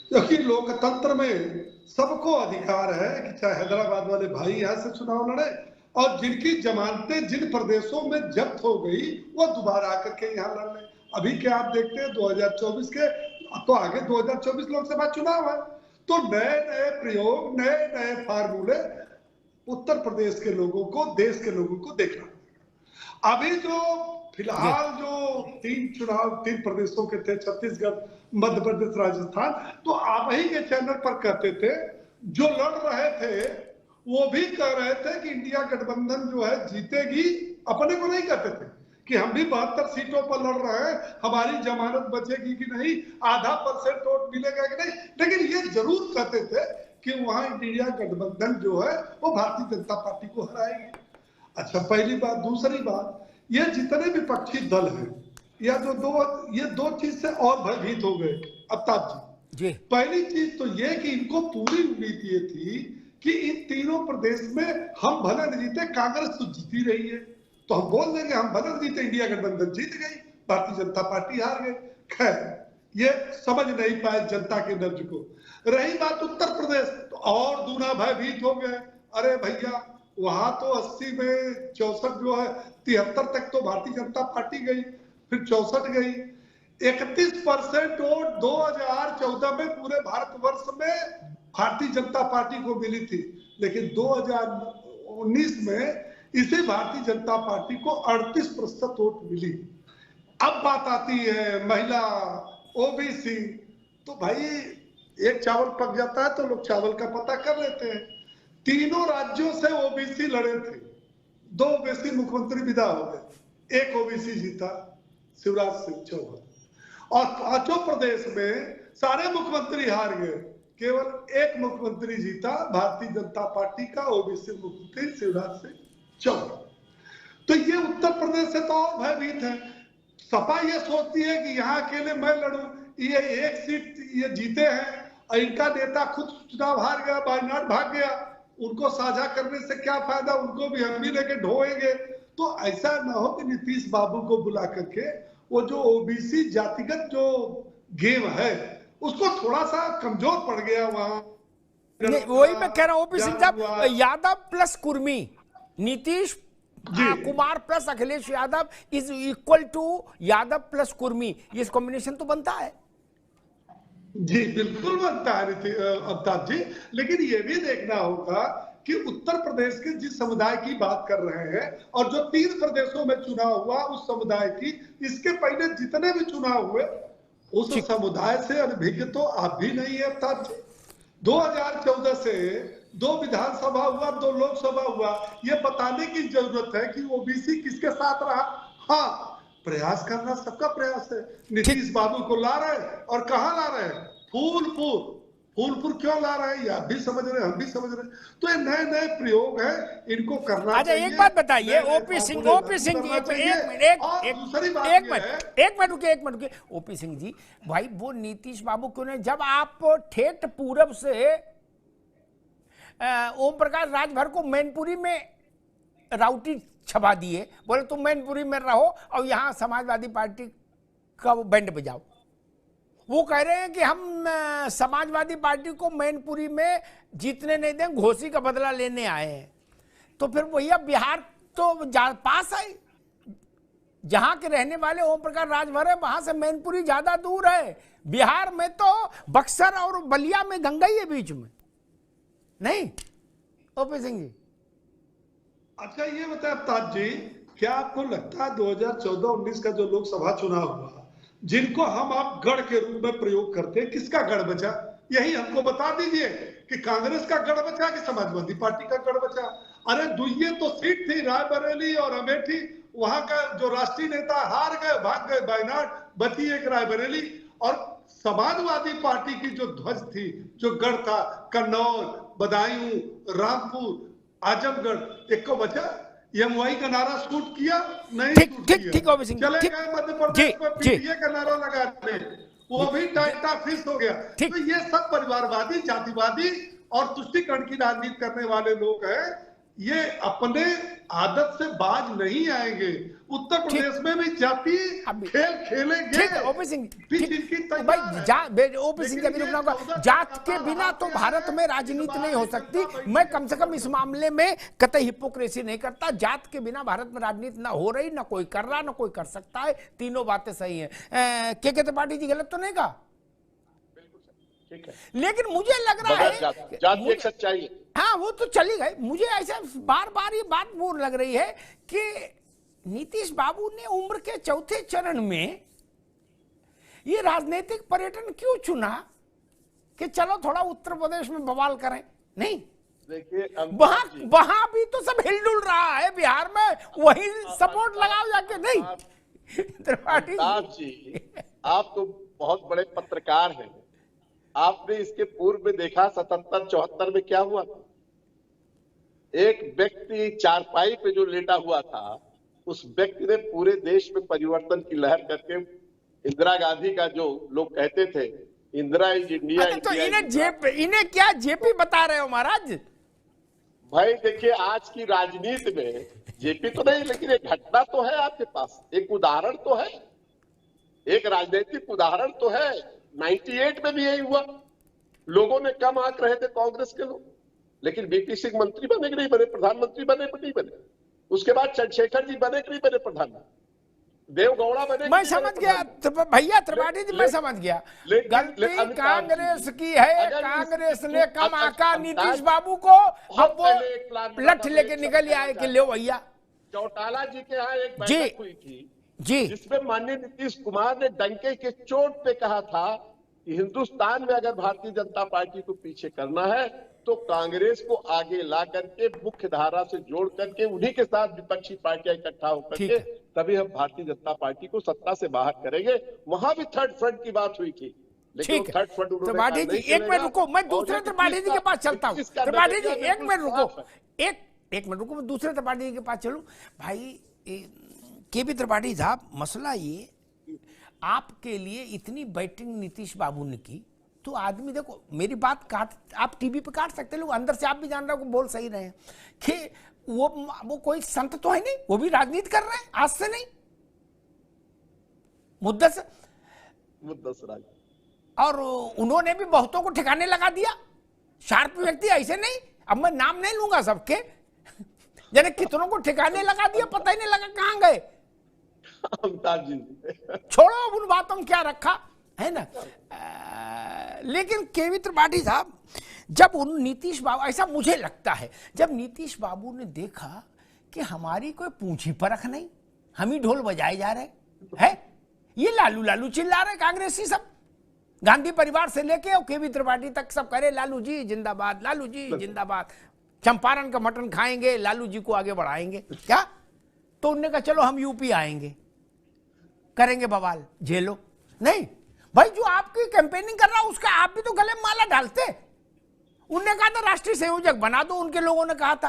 क्योंकि लोकतंत्र में सबको अधिकार है कि चाहे हैदराबाद वाले भाई यहाँ से चुनाव लड़े और जिनकी जमानतें जिन प्रदेशों में जब्त हो गई वो दोबारा आकर के यहाँ लड़ लें। अभी क्या आप देखते हैं 2024 के तो आगे 2024 लोकसभा चुनाव है, तो नए नए प्रयोग, नए नए फार्मूले उत्तर प्रदेश के लोगों को, देश के लोगों को देखना। अभी जो फिलहाल जो तीन प्रदेशों के थे, छत्तीसगढ़, मध्य प्रदेश, राजस्थान, तो आप ही के चैनल पर कहते थे, जो लड़ रहे थे वो भी कह रहे थे कि इंडिया गठबंधन जो है जीतेगी। अपने को नहीं कहते थे कि हम भी 72 सीटों पर लड़ रहे हैं, हमारी जमानत बचेगी कि नहीं, आधा % वोट मिलेगा कि नहीं, लेकिन ये जरूर कहते थे कि वहां इंडिया गठबंधन जो है वो भारतीय जनता पार्टी को हराएगी। अच्छा, पहली बात। दूसरी बात, ये जितने विपक्षी दल हैं या जो ये दो चीज से और भयभीत हो गए अफ्ताब जी। पहली चीज तो ये कि इनको पूरी उम्मीद ये थी कि इन तीनों प्रदेश में हम भले न जीते, कांग्रेस तो जीती रही है, तो हम बोल देंगे हम भले न जीते, इंडिया गठबंधन जीत गई, भारतीय जनता पार्टी हार गई। खैर, ये समझ नहीं पाए जनता के दर्द को। रही बात उत्तर प्रदेश, तो और दूना भयभीत हो गए। अरे भैया, वहां तो 80 में 64 जो है, 73 तक तो भारतीय जनता पार्टी गई, फिर 64 गई। 31% वोट 2014 में पूरे भारतवर्ष में भारतीय जनता पार्टी को मिली थी, लेकिन 2019 में इसी भारतीय जनता पार्टी को 38% वोट मिली। अब बात आती है महिला, ओबीसी, तो भाई एक चावल पक जाता है तो लोग चावल का पता कर लेते हैं। तीनों राज्यों से ओबीसी लड़े थे, 2 ओबीसी मुख्यमंत्री विदा हो गए, 1 ओबीसी जीता, शिवराज सिंह चौहान, और 5 प्रदेश में सारे मुख्यमंत्री हार गए, केवल 1 मुख्यमंत्री जीता, भारतीय जनता पार्टी का ओबीसी मुख्यमंत्री शिवराज सिंह चौहान। तो ये उत्तर प्रदेश से तो और भयभीत है। सपा ये सोचती है कि यहाँ अकेले मैं लड़ूं, ये 1 सीट ये जीते हैं और इनका नेता खुद चुनाव हार गया, वायनाड भाग गया, उनको साझा करने से क्या फायदा, उनको भी हम भी लेके ढोएंगे। तो ऐसा ना हो कि नीतीश बाबू को बुला करके वो जो ओबीसी जातिगत जो गेम है उसको थोड़ा सा कमजोर पड़ गया वहां। वही मैं कह रहा हूं ओपी सिंह साहब, Yadav plus Kurmi, Nitish Kumar plus Akhilesh Yadav is equal to Yadav plus Kurmi, ये कॉम्बिनेशन तो बनता है। जी बिल्कुल बनता है अफ्ताब जी, लेकिन ये भी देखना होगा कि उत्तर प्रदेश के जिस समुदाय की बात कर रहे हैं और जो 3 प्रदेशों में चुनाव हुआ उस समुदाय की, इसके पहले जितने भी चुनाव हुए उस समुदाय से अनभिज्ञ तो आप भी नहीं है अफ्ताब जी। 2014 से 2 विधानसभा हुआ, 2 लोकसभा हुआ, ये बताने की जरूरत है कि ओबीसी किसके साथ रहा। हाँ, प्रयास करना सबका प्रयास है। नीतीश बाबू को ला रहे हैं, और कहाँ ला रहे हैं, फूलपुर क्यों ला रहे हैं, ये आप भी समझ रहे हैं, हम भी समझ रहे हैं। तो ये नए नए प्रयोग हैं, इनको करना चाहिए। एक बात बताइए ओपी सिंह जी, एक मिनट रुकिए ओपी सिंह जी, भाई वो नीतीश बाबू क्यों नहीं, जब आप ठेठ पूरब से ओम प्रकाश राजभर को मैनपुरी में राउटी छपा दिए, बोले तुम मैनपुरी में रहो और यहाँ समाजवादी पार्टी का बैंड बजाओ। वो कह रहे हैं कि हम समाजवादी पार्टी को मैनपुरी में जीतने नहीं दें, घोसी का बदला लेने आए हैं। तो फिर भैया बिहार तो पास है, जहां के रहने वाले ओम प्रकाश राजभर है, वहां से मैनपुरी ज्यादा दूर है। बिहार में तो बक्सर और बलिया में गंगा ही है बीच में, नहीं ओपी सिंह जी? अच्छा ये बताए अफ्ताब जी, क्या आपको लगता है 2014-19 का जो लोकसभा चुनाव हुआ, जिनको हम आप गढ़ के रूप में प्रयोग करते हैं, किसका गढ़ बचा? यही हमको बता दीजिए कि कांग्रेस का गढ़ बचा कि समाजवादी पार्टी का गढ़ बचा। अरे दुइये तो सीट थी, रायबरेली और अमेठी, वहां का जो राष्ट्रीय नेता हार गए, भाग गए वायनाड, बची एक रायबरेली। और समाजवादी पार्टी की जो ध्वज थी, जो गढ़ था, कन्नौज, बदायूं, रामपुर, आजमगढ़, एक को बचा। एमवाई का नारा शूट किया नहीं, चले गए मध्य प्रदेश में पीटीए का नारा लगाने, वो भी टाइटा फिश हो गया। तो ये सब परिवारवादी, जातिवादी और तुष्टिकरण की राजनीति करने वाले लोग हैं। ये अपने आदत से बाज नहीं आएंगे। उत्तर प्रदेश में भी जाति खेल खेलेंगे। ओपी सिंह भाई, ओपी सिंह जात के बिना तो भारत में राजनीति नहीं हो सकती। मैं कम से कम इस मामले में कतई हिपोक्रेसी नहीं करता। जात के बिना भारत में राजनीति ना हो रही, ना कोई कर रहा, ना कोई कर सकता है। तीनों बातें सही है। के त्रिपाठी जी गलत तो नहीं कहा? ठीक है, लेकिन मुझे लग रहा है जाति एक सच्चाई है। हाँ, वो तो चली गई। मुझे ऐसा बार बार ये बात वो लग रही है कि नीतीश बाबू ने उम्र के चौथे चरण में ये राजनीतिक पर्यटन क्यों चुना कि चलो थोड़ा उत्तर प्रदेश में बवाल करें? नहीं, देखिए वहां भी तो सब हिलडुल रहा है। बिहार में वही सपोर्ट लगाओ जाके। नहीं त्रिपाठी जी, आप तो बहुत बड़े पत्रकार हैं। आपने इसके पूर्व में देखा 77-74 में क्या हुआ था? एक व्यक्ति चारपाई पे जो लेटा हुआ था, उस व्यक्ति ने पूरे देश में परिवर्तन की लहर करके इंदिरा गांधी का, जो लोग कहते थे इंदिरा इज इंडिया। तो इन्हें क्या जेपी बता रहे हो महाराज? भाई देखिए, आज की राजनीति में जेपी तो नहीं, लेकिन एक घटना तो है आपके पास, एक उदाहरण तो है, एक राजनीतिक उदाहरण तो है। 98 में भी यही हुआ। लोगों ने कम आंक रहे थे कांग्रेस के लोग, लेकिन बीपी सिंह मंत्री बने कि नहीं बने, प्रधानमंत्री बने कि नहीं बने। उसके बाद चंद्रशेखर जी बने कि नहीं बने प्रधानमंत्री, देवगौड़ा बने। मैं समझ गया भैया त्रिपाठी जी, मैं समझ गया। गलती कांग्रेस की है। कांग्रेस ने कम आंका नीतीश बाबू को, अब वो लठ लेके निकल आए कि लो भैया। चौटाला जी के यहाँ एक बैठक हुई थी जी, जिसमें माननीय नीतीश कुमार ने डंके के चोट पे कहा था कि हिंदुस्तान में अगर भारतीय जनता पार्टी को पीछे करना है तो कांग्रेस को आगे ला करके मुख्य धारा से जोड़ करके उन्हीं के साथ विपक्षी पार्टियां इकट्ठा होकर के तभी हम भारतीय जनता पार्टी को सत्ता से बाहर करेंगे। वहां भी थर्ड फ्रंट की बात हुई थी, लेकिन थर्ड फ्रंट त्रिपाठी जी एक मिनट रुको, मैं दूसरे त्रिपाठी जी के पास चलता हूँ। त्रिपाठी जी एक मिनट रुको, एक मिनट रुको, मैं दूसरे त्रिपाठी जी के पास चलूं। भाई के.पी. त्रिपाठी साहब, मसला ये, आपके लिए इतनी बैटिंग नीतीश बाबू ने की तो आदमी, देखो मेरी बात काट, आप टीवी पे काट सकते लोग, अंदर से आप भी जान रहे हो बोल सही रहे हैं कि वो कोई संत तो है नहीं, वो भी राजनीति कर रहे हैं आज से नहीं, मुद्दा से राज। और उन्होंने भी बहुतों को ठिकाने लगा दिया। शार्प व्यक्ति ऐसे नहीं, अब मैं नाम नहीं लूंगा सबके, जने कितनों को ठिकाने लगा दिया, पता ही नहीं लगा कहां गए। छोड़ो उन बातों में क्या रखा है ना। लेकिन के.पी. त्रिपाठी साहब, जब उन नीतीश बाबू, ऐसा मुझे लगता है, जब नीतीश बाबू ने देखा कि हमारी कोई पूंछी परख नहीं, हम ही ढोल बजाए जा रहे हैं, ये लालू लालू चिल्ला रहे कांग्रेसी सब, गांधी परिवार से लेके और के.पी. त्रिपाठी तक सब करे लालू जी जिंदाबाद, लालू जी जिंदाबाद, चंपारण का मटन खाएंगे, लालू जी को आगे बढ़ाएंगे क्या। तो उन्होंने कहा चलो हम यूपी आएंगे, करेंगे बवाल, झेलो। नहीं भाई, जो आपकी कैंपेनिंग कर रहा है उसका आप भी तो गले में माला डालते। उनने कहा था राष्ट्रीय संयोजक बना दो, उनके लोगों ने कहा था,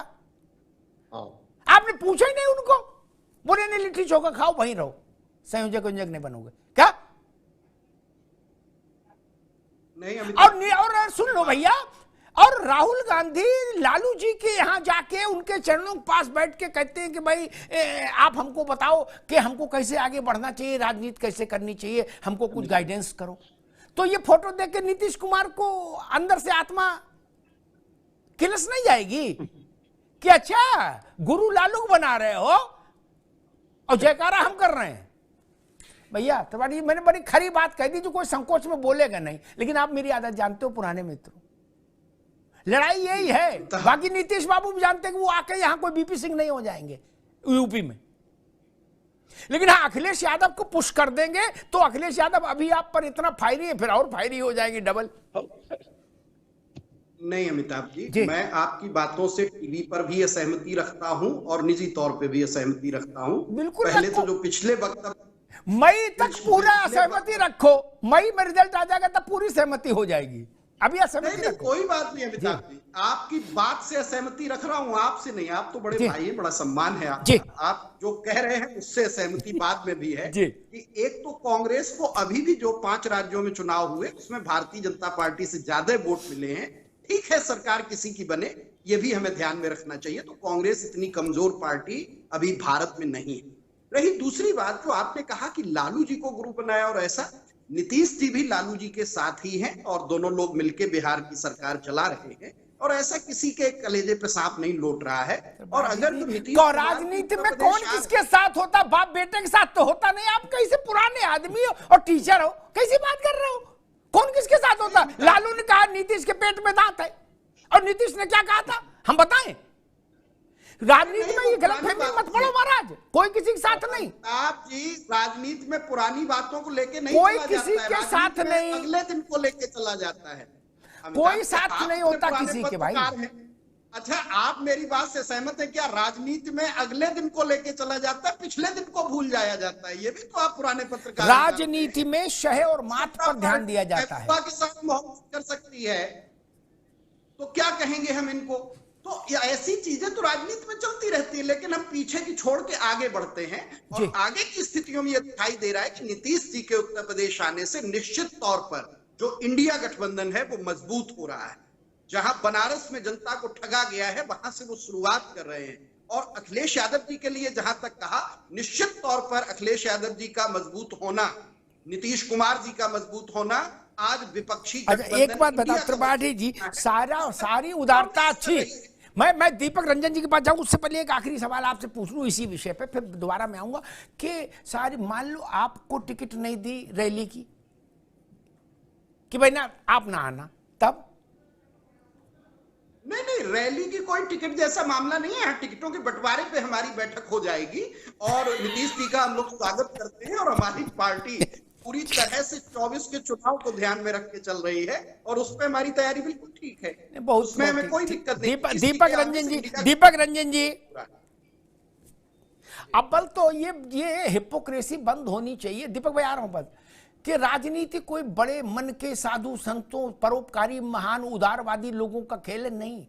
आपने पूछा ही नहीं उनको, बोले नहीं लिट्टी चोखा खाओ वहीं रहो, संयोजक नहीं बनोगे क्या। नहीं और सुन लो भैया, और राहुल गांधी लालू जी के यहाँ जाके उनके चरणों के पास बैठ के कहते हैं कि भाई आप हमको बताओ कि हमको कैसे आगे बढ़ना चाहिए, राजनीति कैसे करनी चाहिए, हमको कुछ गाइडेंस करो। तो ये फोटो देख के नीतीश कुमार को अंदर से आत्मा किलस नहीं जाएगी कि अच्छा गुरु लालू बना रहे हो और जयकारा हम कर रहे हैं। भैया त्रिपाठी, मैंने बड़ी खरी बात कह दी जो कोई संकोच में बोलेगा नहीं, लेकिन आप मेरी आदत जानते हो पुराने मित्रों, लड़ाई यही है। बाकी नीतीश बाबू भी जानते हैं कि वो आके यहां कोई बीपी सिंह नहीं हो जाएंगे यूपी में। लेकिन हाँ, अखिलेश यादव को पुश कर देंगे तो अखिलेश यादव अभी आप पर इतना फायरी है, फिर और फायरी हो जाएगी डबल। नहीं अमिताभ जी, मैं आपकी बातों से टीवी पर भी असहमति रखता हूं और निजी तौर पे भी असहमति रखता हूं। बिल्कुल, पहले तो जो पिछले वक्तव्य मई तक पूरा असहमति रखो, मई में रिजल्ट आ जाएगा तब पूरी सहमति हो जाएगी, अभी असहमति रखो। कोई बात नहीं अमिताभ जी, आपकी बात से असहमति रख रहा हूं, आपसे नहीं। आप तो बड़े भाई हैं, बड़ा सम्मान है आप जो कह रहे हैं उससे सहमति बाद में भी है कि एक तो कांग्रेस को अभी भी जो 5 राज्यों में चुनाव हुए उसमें भारतीय जनता पार्टी से ज्यादा वोट मिले हैं। ठीक है, सरकार किसी की बने, ये भी हमें ध्यान में रखना चाहिए। तो कांग्रेस इतनी कमजोर पार्टी अभी भारत में नहीं है। रही दूसरी बात, जो आपने कहा कि लालू जी को गुरु बनाया, और ऐसा नीतीश जी भी लालू जी के साथ ही हैं और दोनों लोग मिलकर बिहार की सरकार चला रहे हैं, और ऐसा किसी के कलेजे पे सांप नहीं लौट रहा है। और अगर तो नीतीश तो राजनीति में कौन किसके साथ होता, बाप बेटे के साथ तो होता नहीं। आप कैसे पुराने आदमी हो और टीचर हो, कैसी बात कर रहे हो? कौन किसके साथ होता? लालू ने कहा नीतीश के पेट में दांत है, और नीतीश ने क्या कहा था हम बताएं? राजनीति में ये गलतफहमी मत पड़ो महाराज, कोई किसी के साथ नहीं। आप जी, राजनीति में पुरानी बातों को लेके नहीं, कोई किसी के साथ नहीं, अगले दिन को लेके चला जाता है। कोई साथ नहीं होता किसी के भाई। अच्छा, आप मेरी बात से सहमत है क्या? राजनीति में अगले दिन को लेके चला जाता है, पिछले दिन को भूल जाया जाता है। ये भी तो आप पुराने पत्रकार। राजनीति में शह और मात पर ध्यान दिया जाता है। के साथ मोहब्बत कर सकती है तो क्या कहेंगे हम इनको? तो ऐसी चीजें तो राजनीति में चलती रहती है, लेकिन हम पीछे की छोड़ के आगे बढ़ते हैं। और आगे की स्थितियों में यह दिखाई दे रहा है कि नीतीश जी के उत्तर प्रदेश आने से निश्चित तौर पर जो इंडिया गठबंधन है वो मजबूत हो रहा है। जहां बनारस में जनता को ठगा गया है, वहां से वो शुरुआत कर रहे हैं। और अखिलेश यादव जी के लिए जहां तक कहा, निश्चित तौर पर अखिलेश यादव जी का मजबूत होना, नीतीश कुमार जी का मजबूत होना आज विपक्षी। अच्छा, एक बात बताओ त्रिपाठी जी, सारी उदारता अच्छी। मैं दीपक रंजन जी के पास जाऊं, उससे पहले एक आखिरी सवाल आपसे पूछ लूं इसी विषय पे, फिर दोबारा मैं आऊंगा कि सारी, मान लो आपको टिकट नहीं दी रैली की, कि भाई ना आप ना आना, तब? नहीं, रैली की कोई टिकट जैसा मामला नहीं है। टिकटों के बंटवारे पे हमारी बैठक हो जाएगी और नीतीश जी का हम लोग स्वागत करते हैं। और हमारी पार्टी पूरी तरह से 24 के चुनाव को ध्यान में रख के चल रही है और उसमें हमारी तैयारी बिल्कुल ठीक है, उसमें हमें कोई दिक्कत नहीं। दीपक रंजन जी, अव्वल तो ये हिपोक्रेसी बंद होनी चाहिए। दीपक भाई आ रहा हूं बस, कि राजनीति कोई बड़े मन के साधु संतों, परोपकारी, महान उदारवादी लोगों का खेल नहीं।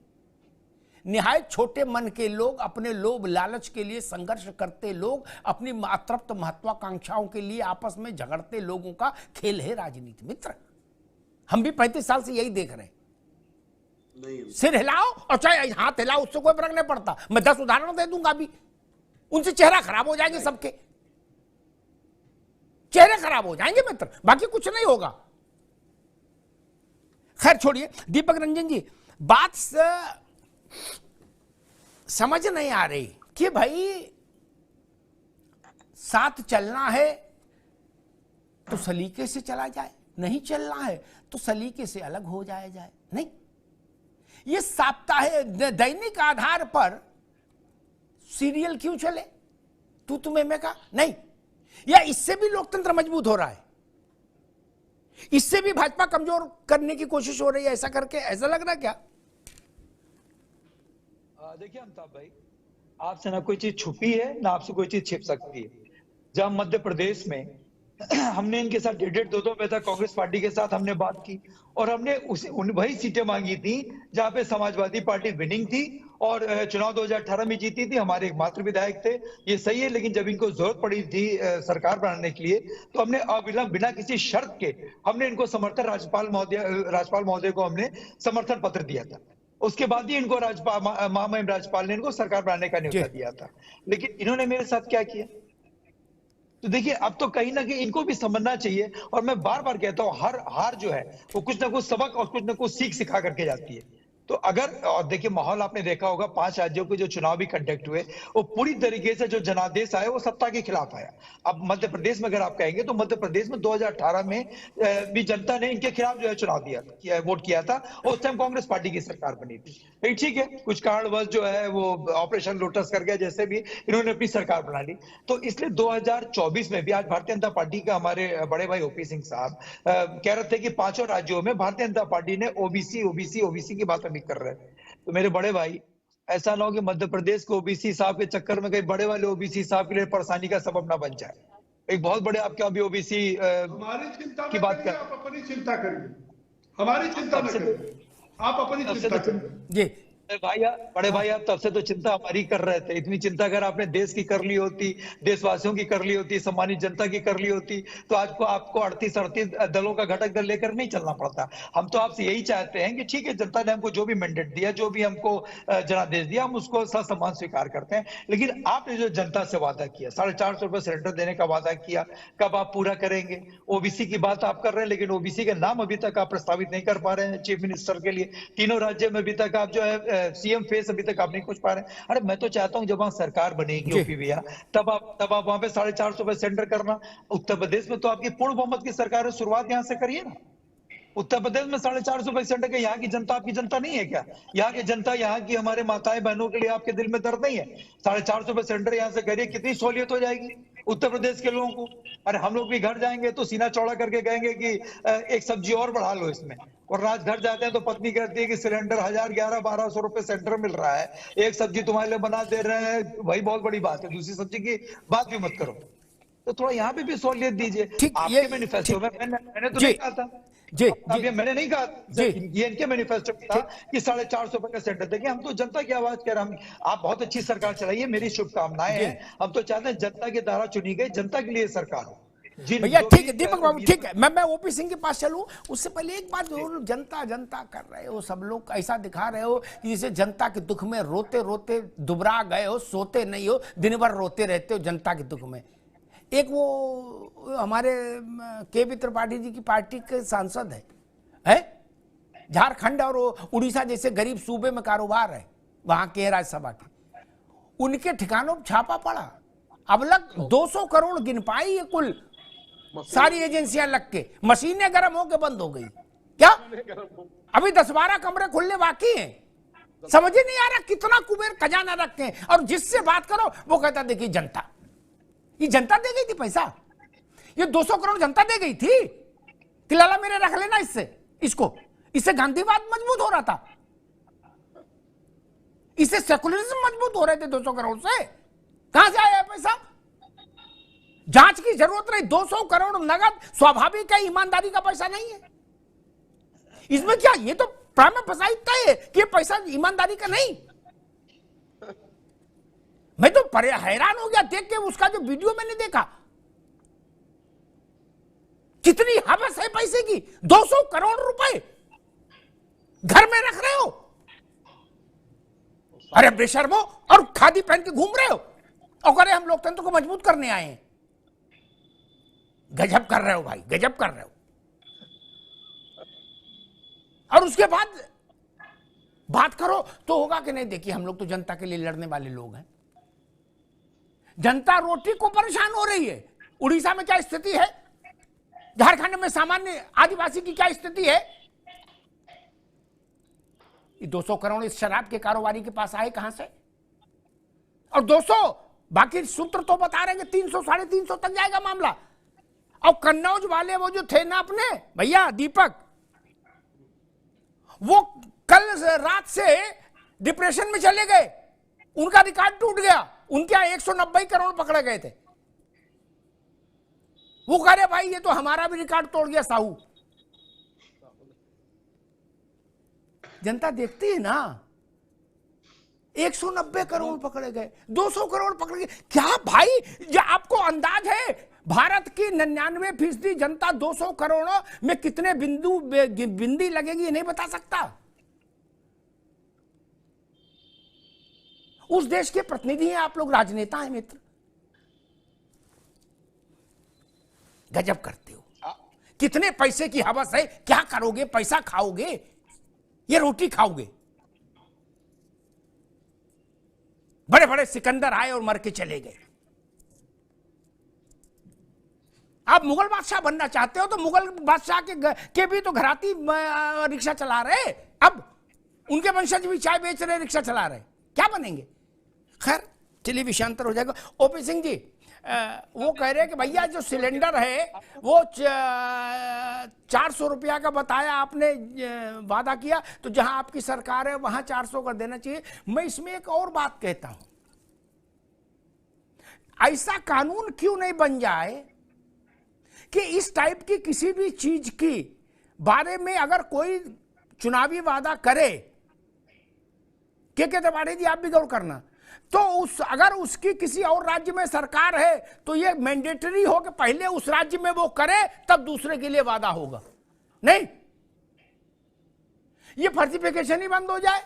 निहायत छोटे मन के लोग, अपने लोभ लालच के लिए संघर्ष करते लोग, अपनी अतृप्त महत्वाकांक्षाओं के लिए आपस में झगड़ते लोगों का खेल है राजनीति। मित्र, हम भी 35 साल से यही देख रहे हैं। सिर हिलाओ और चाहे हाथ हिलाओ, उससे कोई फर्क नहीं पड़ता। मैं 10 उदाहरण दे दूंगा अभी, उनसे चेहरा खराब हो जाएंगे, सबके चेहरे खराब हो जाएंगे मित्र, बाकी कुछ नहीं होगा। खैर छोड़िए दीपक रंजन जी, बात समझ नहीं आ रही कि भाई साथ चलना है तो सलीके से चला जाए, नहीं चलना है तो सलीके से अलग हो जाए। नहीं, ये साप्ताहिक दैनिक आधार पर सीरियल क्यों चले? तू तुम्हें मैं का नहीं, या इससे भी लोकतंत्र मजबूत हो रहा है? इससे भी भाजपा कमजोर करने की कोशिश हो रही है, ऐसा करके ऐसा लग रहा है क्या? देखिए अमिताभ भाई, आपसे ना कोई चीज छुपी है ना आपसे कोई चीज छिप सकती है। जब मध्य प्रदेश में हमने इनके साथ 1.5-2 बजे तक कांग्रेस पार्टी के साथ हमने बात की और हमने वही सीटें मांगी थी जहां पे समाजवादी पार्टी विनिंग थी और चुनाव 2018 में जीती थी। हमारे एकमात्र विधायक थे, ये सही है, लेकिन जब इनको जरूरत पड़ी थी सरकार बनाने के लिए तो हमने अविलंब बिना किसी शर्त के हमने इनको समर्थन, राज्यपाल महोदय को हमने समर्थन पत्र दिया था। उसके बाद ही इनको महामहिम राज्यपाल ने इनको सरकार बनाने का न्योता दिया था। लेकिन इन्होंने मेरे साथ क्या किया? तो देखिए, अब तो कहीं ना कहीं इनको भी समझना चाहिए। और मैं बार बार कहता हूं, हर हार जो है वो कुछ ना कुछ सबक और कुछ ना कुछ सीख सिखा करके जाती है। तो अगर, और देखिए माहौल आपने देखा होगा, 5 राज्यों के जो चुनाव भी कंडक्ट हुए वो पूरी तरीके से जो जनादेश आया वो सत्ता के खिलाफ आया। अब मध्य प्रदेश में अगर आप कहेंगे तो मध्य प्रदेश में 2018 में भी जनता ने इनके खिलाफ जो है चुनाव वोट किया था, और उस टाइम कांग्रेस पार्टी की सरकार बनी थी। लेकिन ठीक है, कुछ कारणवश जो है वो ऑपरेशन लोटस कर गया, जैसे भी इन्होंने अपनी सरकार बना ली। तो इसलिए 2024 में भी आज भारतीय जनता पार्टी का हमारे बड़े भाई ओपी सिंह साहब कह रहे थे कि 5 राज्यों में भारतीय जनता पार्टी ने ओबीसी की बात अभी कर रहे हैं। तो मेरे बड़े भाई, ऐसा ना हो कि मध्य प्रदेश को ओबीसी साहब के चक्कर में कहीं बड़े वाले ओबीसी साहब के लिए परेशानी का सबब ना बन जाए। एक बहुत बड़े आपके अभी ओबीसी हमारी चिंता की बात कर, आप अपनी चिंता करिए, हमारी चिंता न करिए, आप अपनी चिंता करिए। जी बड़े भाई, आप तब से तो चिंता हमारी कर रहे थे। इतनी चिंता अगर आपने देश की कर ली होती, देशवासियों की कर ली होती, सम्मानित जनता की कर ली होती, तो आज को आपको 38 दलों का घटक दल लेकर नहीं चलना पड़ता। हम तो आपसे यही चाहते हैं कि ठीक है, जनता ने हमको जो भी मैंडेट दिया, जो भी हमको जनादेश दिया, हम उसको ससम्मान स्वीकार करते हैं। लेकिन आपने जो जनता से वादा किया, 450 रुपए सिलेंडर देने का वादा किया, कब आप पूरा करेंगे? ओबीसी की बात आप कर रहे हैं, लेकिन ओबीसी के नाम अभी तक आप प्रस्तावित नहीं कर पा रहे हैं चीफ मिनिस्टर के लिए। तीनों राज्य में अभी तक आप जो है सीएम फेस अभी तक आप नहीं पूछ पा रहे हैं। अरे मैं तो चाहता हूं जब वहां सरकार बनेगी ओपी भैया, तब आप वहां पे 450 रुपए सेंटर करना। उत्तर प्रदेश में तो आपकी पूर्ण बहुमत की सरकार है, शुरुआत यहां से करिए ना। उत्तर प्रदेश में 450 रुपए सेंटर के, यहाँ की जनता आपकी जनता नहीं है क्या? यहाँ की जनता, यहाँ की हमारे माताएं बहनों के लिए आपके दिल में दर्द नहीं है? 450 रुपए सेंटर यहाँ से करिए, कितनी सहूलियत हो जाएगी उत्तर प्रदेश के लोगों को। अरे हम लोग भी घर जाएंगे तो सीना चौड़ा करके कहेंगे कि एक सब्जी और बढ़ा लो इसमें, और रात घर जाते हैं तो पत्नी कहती है कि सिलेंडर 1000, 1100, 1200 रुपए सेंटर मिल रहा है, एक सब्जी तुम्हारे लिए बना दे रहे हैं, वही बहुत बड़ी बात है, दूसरी सब्जी की बात भी मत करो। तो थोड़ा यहाँ पे भी सहूलियत दीजिए। आपके मैनिफेस्टो में मैंने तो नहीं कहा था जी, अब ये मैंने नहीं कहा, ये इनके मैनिफेस्टो में था कि 450 रुपए का सेंटर देंगे। हम तो जनता की आवाज कह रहे हैं, आप बहुत अच्छी सरकार चलाइए, मेरी शुभकामनाएं हैं। हम तो चाहते हैं जनता के द्वारा चुनी गई, जनता के लिए सरकार हो। भैया ठीक है दीपक बाबू, ठीक है, मैं ओपी सिंह के पास चलूं। उससे पहले एक बात, जो जनता जनता कर रहे हो, सब लोग ऐसा दिखा रहे हो कि जैसे जनता के दुख में रोते रोते दुबरा गए हो, सोते नहीं हो, दिन भर रोते रहते हो जनता के दुख में। एक वो हमारे के त्रिपाठी जी की पार्टी के सांसद है झारखंड और उड़ीसा जैसे गरीब सूबे में कारोबार है वहां के राज्यसभा के, उनके ठिकानों पर छापा पड़ा। अब लग 200 करोड़ गिन पाई ये कुल सारी एजेंसियां लग के, मशीनें गर्म होकर बंद हो गई। क्या अभी 10-12 कमरे खुलने बाकी हैं? समझ ही नहीं आ रहा कितना कुबेर खजाना रखे हैं। और जिससे बात करो वो कहता देखिए जनता, ये जनता दे गई थी पैसा, ये 200 करोड़ जनता दे गई थी कि लाला मेरे रख लेना इससे गांधीवाद मजबूत हो रहा था, इससे सेकुलरिज्म मजबूत हो रहे थे 200 करोड़ से। कहां से आया पैसा? जांच की जरूरत नहीं। 200 करोड़ नगद स्वाभाविक है, ईमानदारी का पैसा नहीं है इसमें। क्या ये तो प्राइम फसाई तय है कि ये पैसा ईमानदारी का नहीं। मैं तो हैरान हो गया देख के, उसका जो वीडियो मैंने देखा, कितनी हवस है पैसे की। 200 करोड़ रुपए घर में रख रहे हो, अरे बेशर्मो, और खादी पहन के घूम रहे हो और कह रहे हम लोकतंत्र को मजबूत करने आए हैं। गजब कर रहे हो भाई, गजब कर रहे हो। और उसके बाद बात करो तो होगा कि नहीं। देखिए हम लोग तो जनता के लिए लड़ने वाले लोग हैं। जनता रोटी को परेशान हो रही है। उड़ीसा में क्या स्थिति है, झारखंड में सामान्य आदिवासी की क्या स्थिति है। ये 200 करोड़ इस शराब के कारोबारी के पास आए कहां से? और 200, बाकी सूत्र तो बता रहे हैं कि 300, 350 तक जाएगा मामला। और कन्नौज वाले वो जो थे ना अपने भैया दीपक, वो कल रात से डिप्रेशन में चले गए, उनका रिकॉर्ड टूट गया। उनके यहां 190 करोड़ पकड़े गए थे। वो कह रहे भाई ये तो हमारा भी रिकॉर्ड तोड़ गया साहू। जनता देखती है ना, 190 करोड़ पकड़े गए, 200 करोड़ पकड़े गए। क्या भाई, ये आपको अंदाज है भारत की 99% जनता 200 करोड़ में कितने बिंदी लगेगी ये नहीं बता सकता। उस देश के प्रतिनिधि हैं आप लोग, राजनेता हैं मित्र। गजब करते हो। कितने पैसे की हवस है, क्या करोगे? पैसा खाओगे, ये रोटी खाओगे? बड़े बड़े सिकंदर आए और मर के चले गए। आप मुगल बादशाह बनना चाहते हो तो मुगल बादशाह के भी तो घराती रिक्शा चला रहे, अब उनके वंशज भी चाय बेच रहे, रिक्शा चला रहे, क्या बनेंगे। खैर चलिए विषयांतर हो जाएगा। ओपी सिंह जी वो कह रहे हैं कि भैया जो सिलेंडर है वो 400 रुपया का बताया आपने, वादा किया, तो जहां आपकी सरकार है वहां 400 कर देना चाहिए। मैं इसमें एक और बात कहता हूं, ऐसा कानून क्यों नहीं बन जाए कि इस टाइप की किसी भी चीज की बारे में अगर कोई चुनावी वादा करे, के तिवारी जी आप भी गौर करना, तो अगर उसकी किसी और राज्य में सरकार है तो ये मैंडेटरी हो कि पहले उस राज्य में वो करे तब दूसरे के लिए वादा होगा, नहीं ये फर्जिफिकेशन ही बंद हो जाए।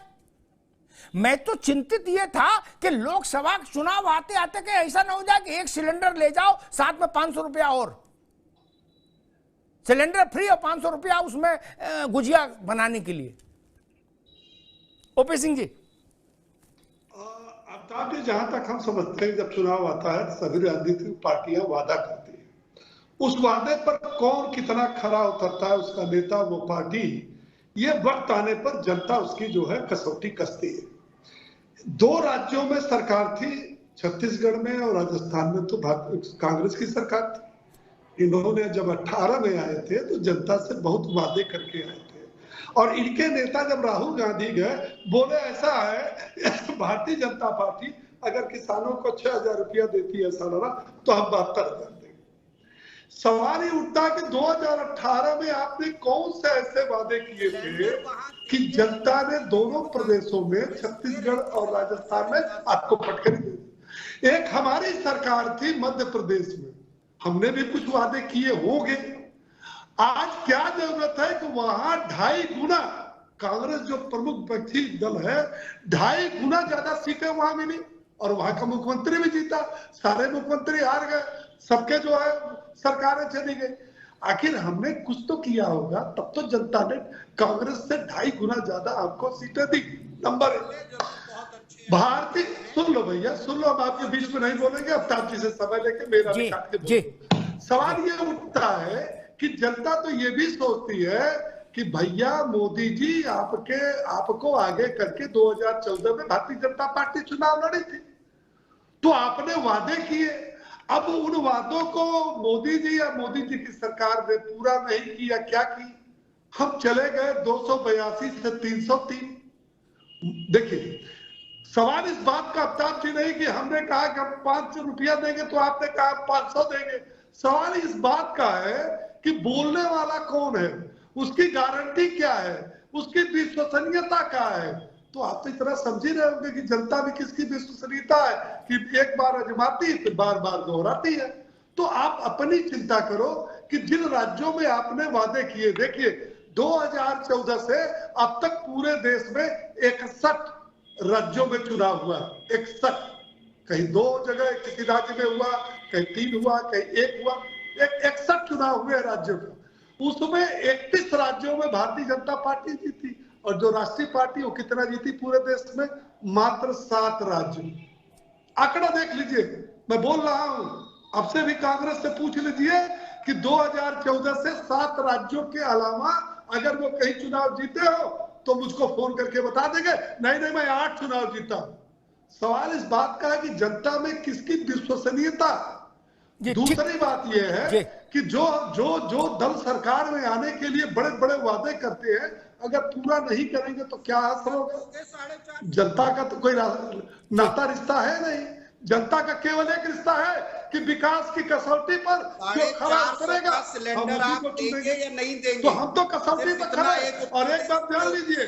मैं तो चिंतित ये था कि लोकसभा चुनाव आते आते कि ऐसा ना हो जाए कि एक सिलेंडर ले जाओ साथ में 500 रुपया और, सिलेंडर फ्री और 500 रुपया उसमें गुजिया बनाने के लिए। ओपी सिंह जी अब जहां तक हम समझते हैं जब चुनाव आता है सभी राजनीतिक पार्टियां वादा करती हैं, उस वादे पर कौन कितना खरा उतरता है उसका नेता वो पार्टी, ये वक्त आने पर जनता उसकी जो है कसौटी कसती है। 2 राज्यों में सरकार थी, छत्तीसगढ़ में और राजस्थान में तो कांग्रेस की सरकार थी। इन्होंने जब 18 में आए थे तो जनता से बहुत वादे करके आए थे, और इनके नेता जब राहुल गांधी गए बोले ऐसा है भारतीय जनता पार्टी अगर किसानों को 6,000 रुपया देती है सालाना तो हम 72,000 देंगे। सवाल ये उठता है कि 2018 में आपने कौन से ऐसे वादे किए थे कि जनता ने दोनों प्रदेशों में, छत्तीसगढ़ और राजस्थान में, आपको फटकरी दी। एक हमारी सरकार थी मध्य प्रदेश में, हमने भी कुछ वादे किए होंगे। आज क्या जरूरत है कि वहां 2.5 गुना, कांग्रेस जो प्रमुख व्यक्ति दल है, 2.5 गुना ज्यादा सीटें वहां मिली और वहां का मुख्यमंत्री भी जीता, सारे मुख्यमंत्री हार गए, सबके जो है सरकारें चली गई। आखिर हमने कुछ तो किया होगा, तब तो जनता ने कांग्रेस से 2.5 गुना ज्यादा आपको सीटें दी। नंबर 1, भारतीय, सुन लो भैया सुन लो, हम आपके बीच में नहीं बोलेंगे, अब ताजी से समय लेके मेरा भी काट के। सवाल ये उठता है कि जनता तो ये भी सोचती है कि भैया मोदी जी आपको आगे करके 2014 में भारतीय जनता पार्टी चुनाव लड़ी थी, तो आपने वादे किए, अब उन वादों को मोदी जी या मोदी जी की सरकार ने पूरा नहीं किया। क्या की, हम चले गए 282 से 303। देखिए सवाल इस बात का अफ्ताब जी नहीं कि हमने कहा कि हम 500 रुपया देंगे तो आपने कहा 500 देंगे। सवाल इस बात का है कि बोलने वाला कौन है, उसकी गारंटी क्या है, उसकी विश्वसनीयता क्या है। तो आप तो इतना समझ ही रहे होंगे कि जनता भी किसकी विश्वसनीयता है कि एक बार आजमाती फिर बार बार दोहराती है। तो आप अपनी चिंता करो कि जिन राज्यों में आपने वादे किए, देखिए 2014 से अब तक पूरे देश में 61 राज्यों में चुनाव हुआ, 61, कहीं 2 जगह किसी राज्य में हुआ, कहीं 3 हुआ, कहीं 1 हुआ, 61 चुनाव हुए राज्यों में। उसमें 31 राज्यों में भारतीय जनता पार्टी जीती, और जो राष्ट्रीय पार्टी वो कितना जीती पूरे देश में, मात्र 7 राज्य। आंकड़ा देख लीजिए, मैं बोल रहा हूं, आपसे भी कांग्रेस से पूछ लीजिए कि 2014 से 7 राज्यों के अलावा अगर वो कहीं चुनाव जीते हो तो मुझको फोन करके बता देंगे, नहीं मैं 8 चुनाव जीता। सवाल इस बात का है कि जनता में किसकी विश्वसनीयता। दूसरी बात यह है कि जो दल सरकार में आने के लिए बड़े बड़े वादे करते हैं, अगर पूरा नहीं करेंगे तो क्या असर होगा। जनता का तो कोई नाता रिश्ता है नहीं, जनता का केवल एक रिश्ता है कि विकास की कसौटी पर जो खरा उतरेगा हम उसी को चुनेंगे या नहीं देंगे। तो हम तो कसौटी पर खड़े। और एक बात ध्यान लीजिए,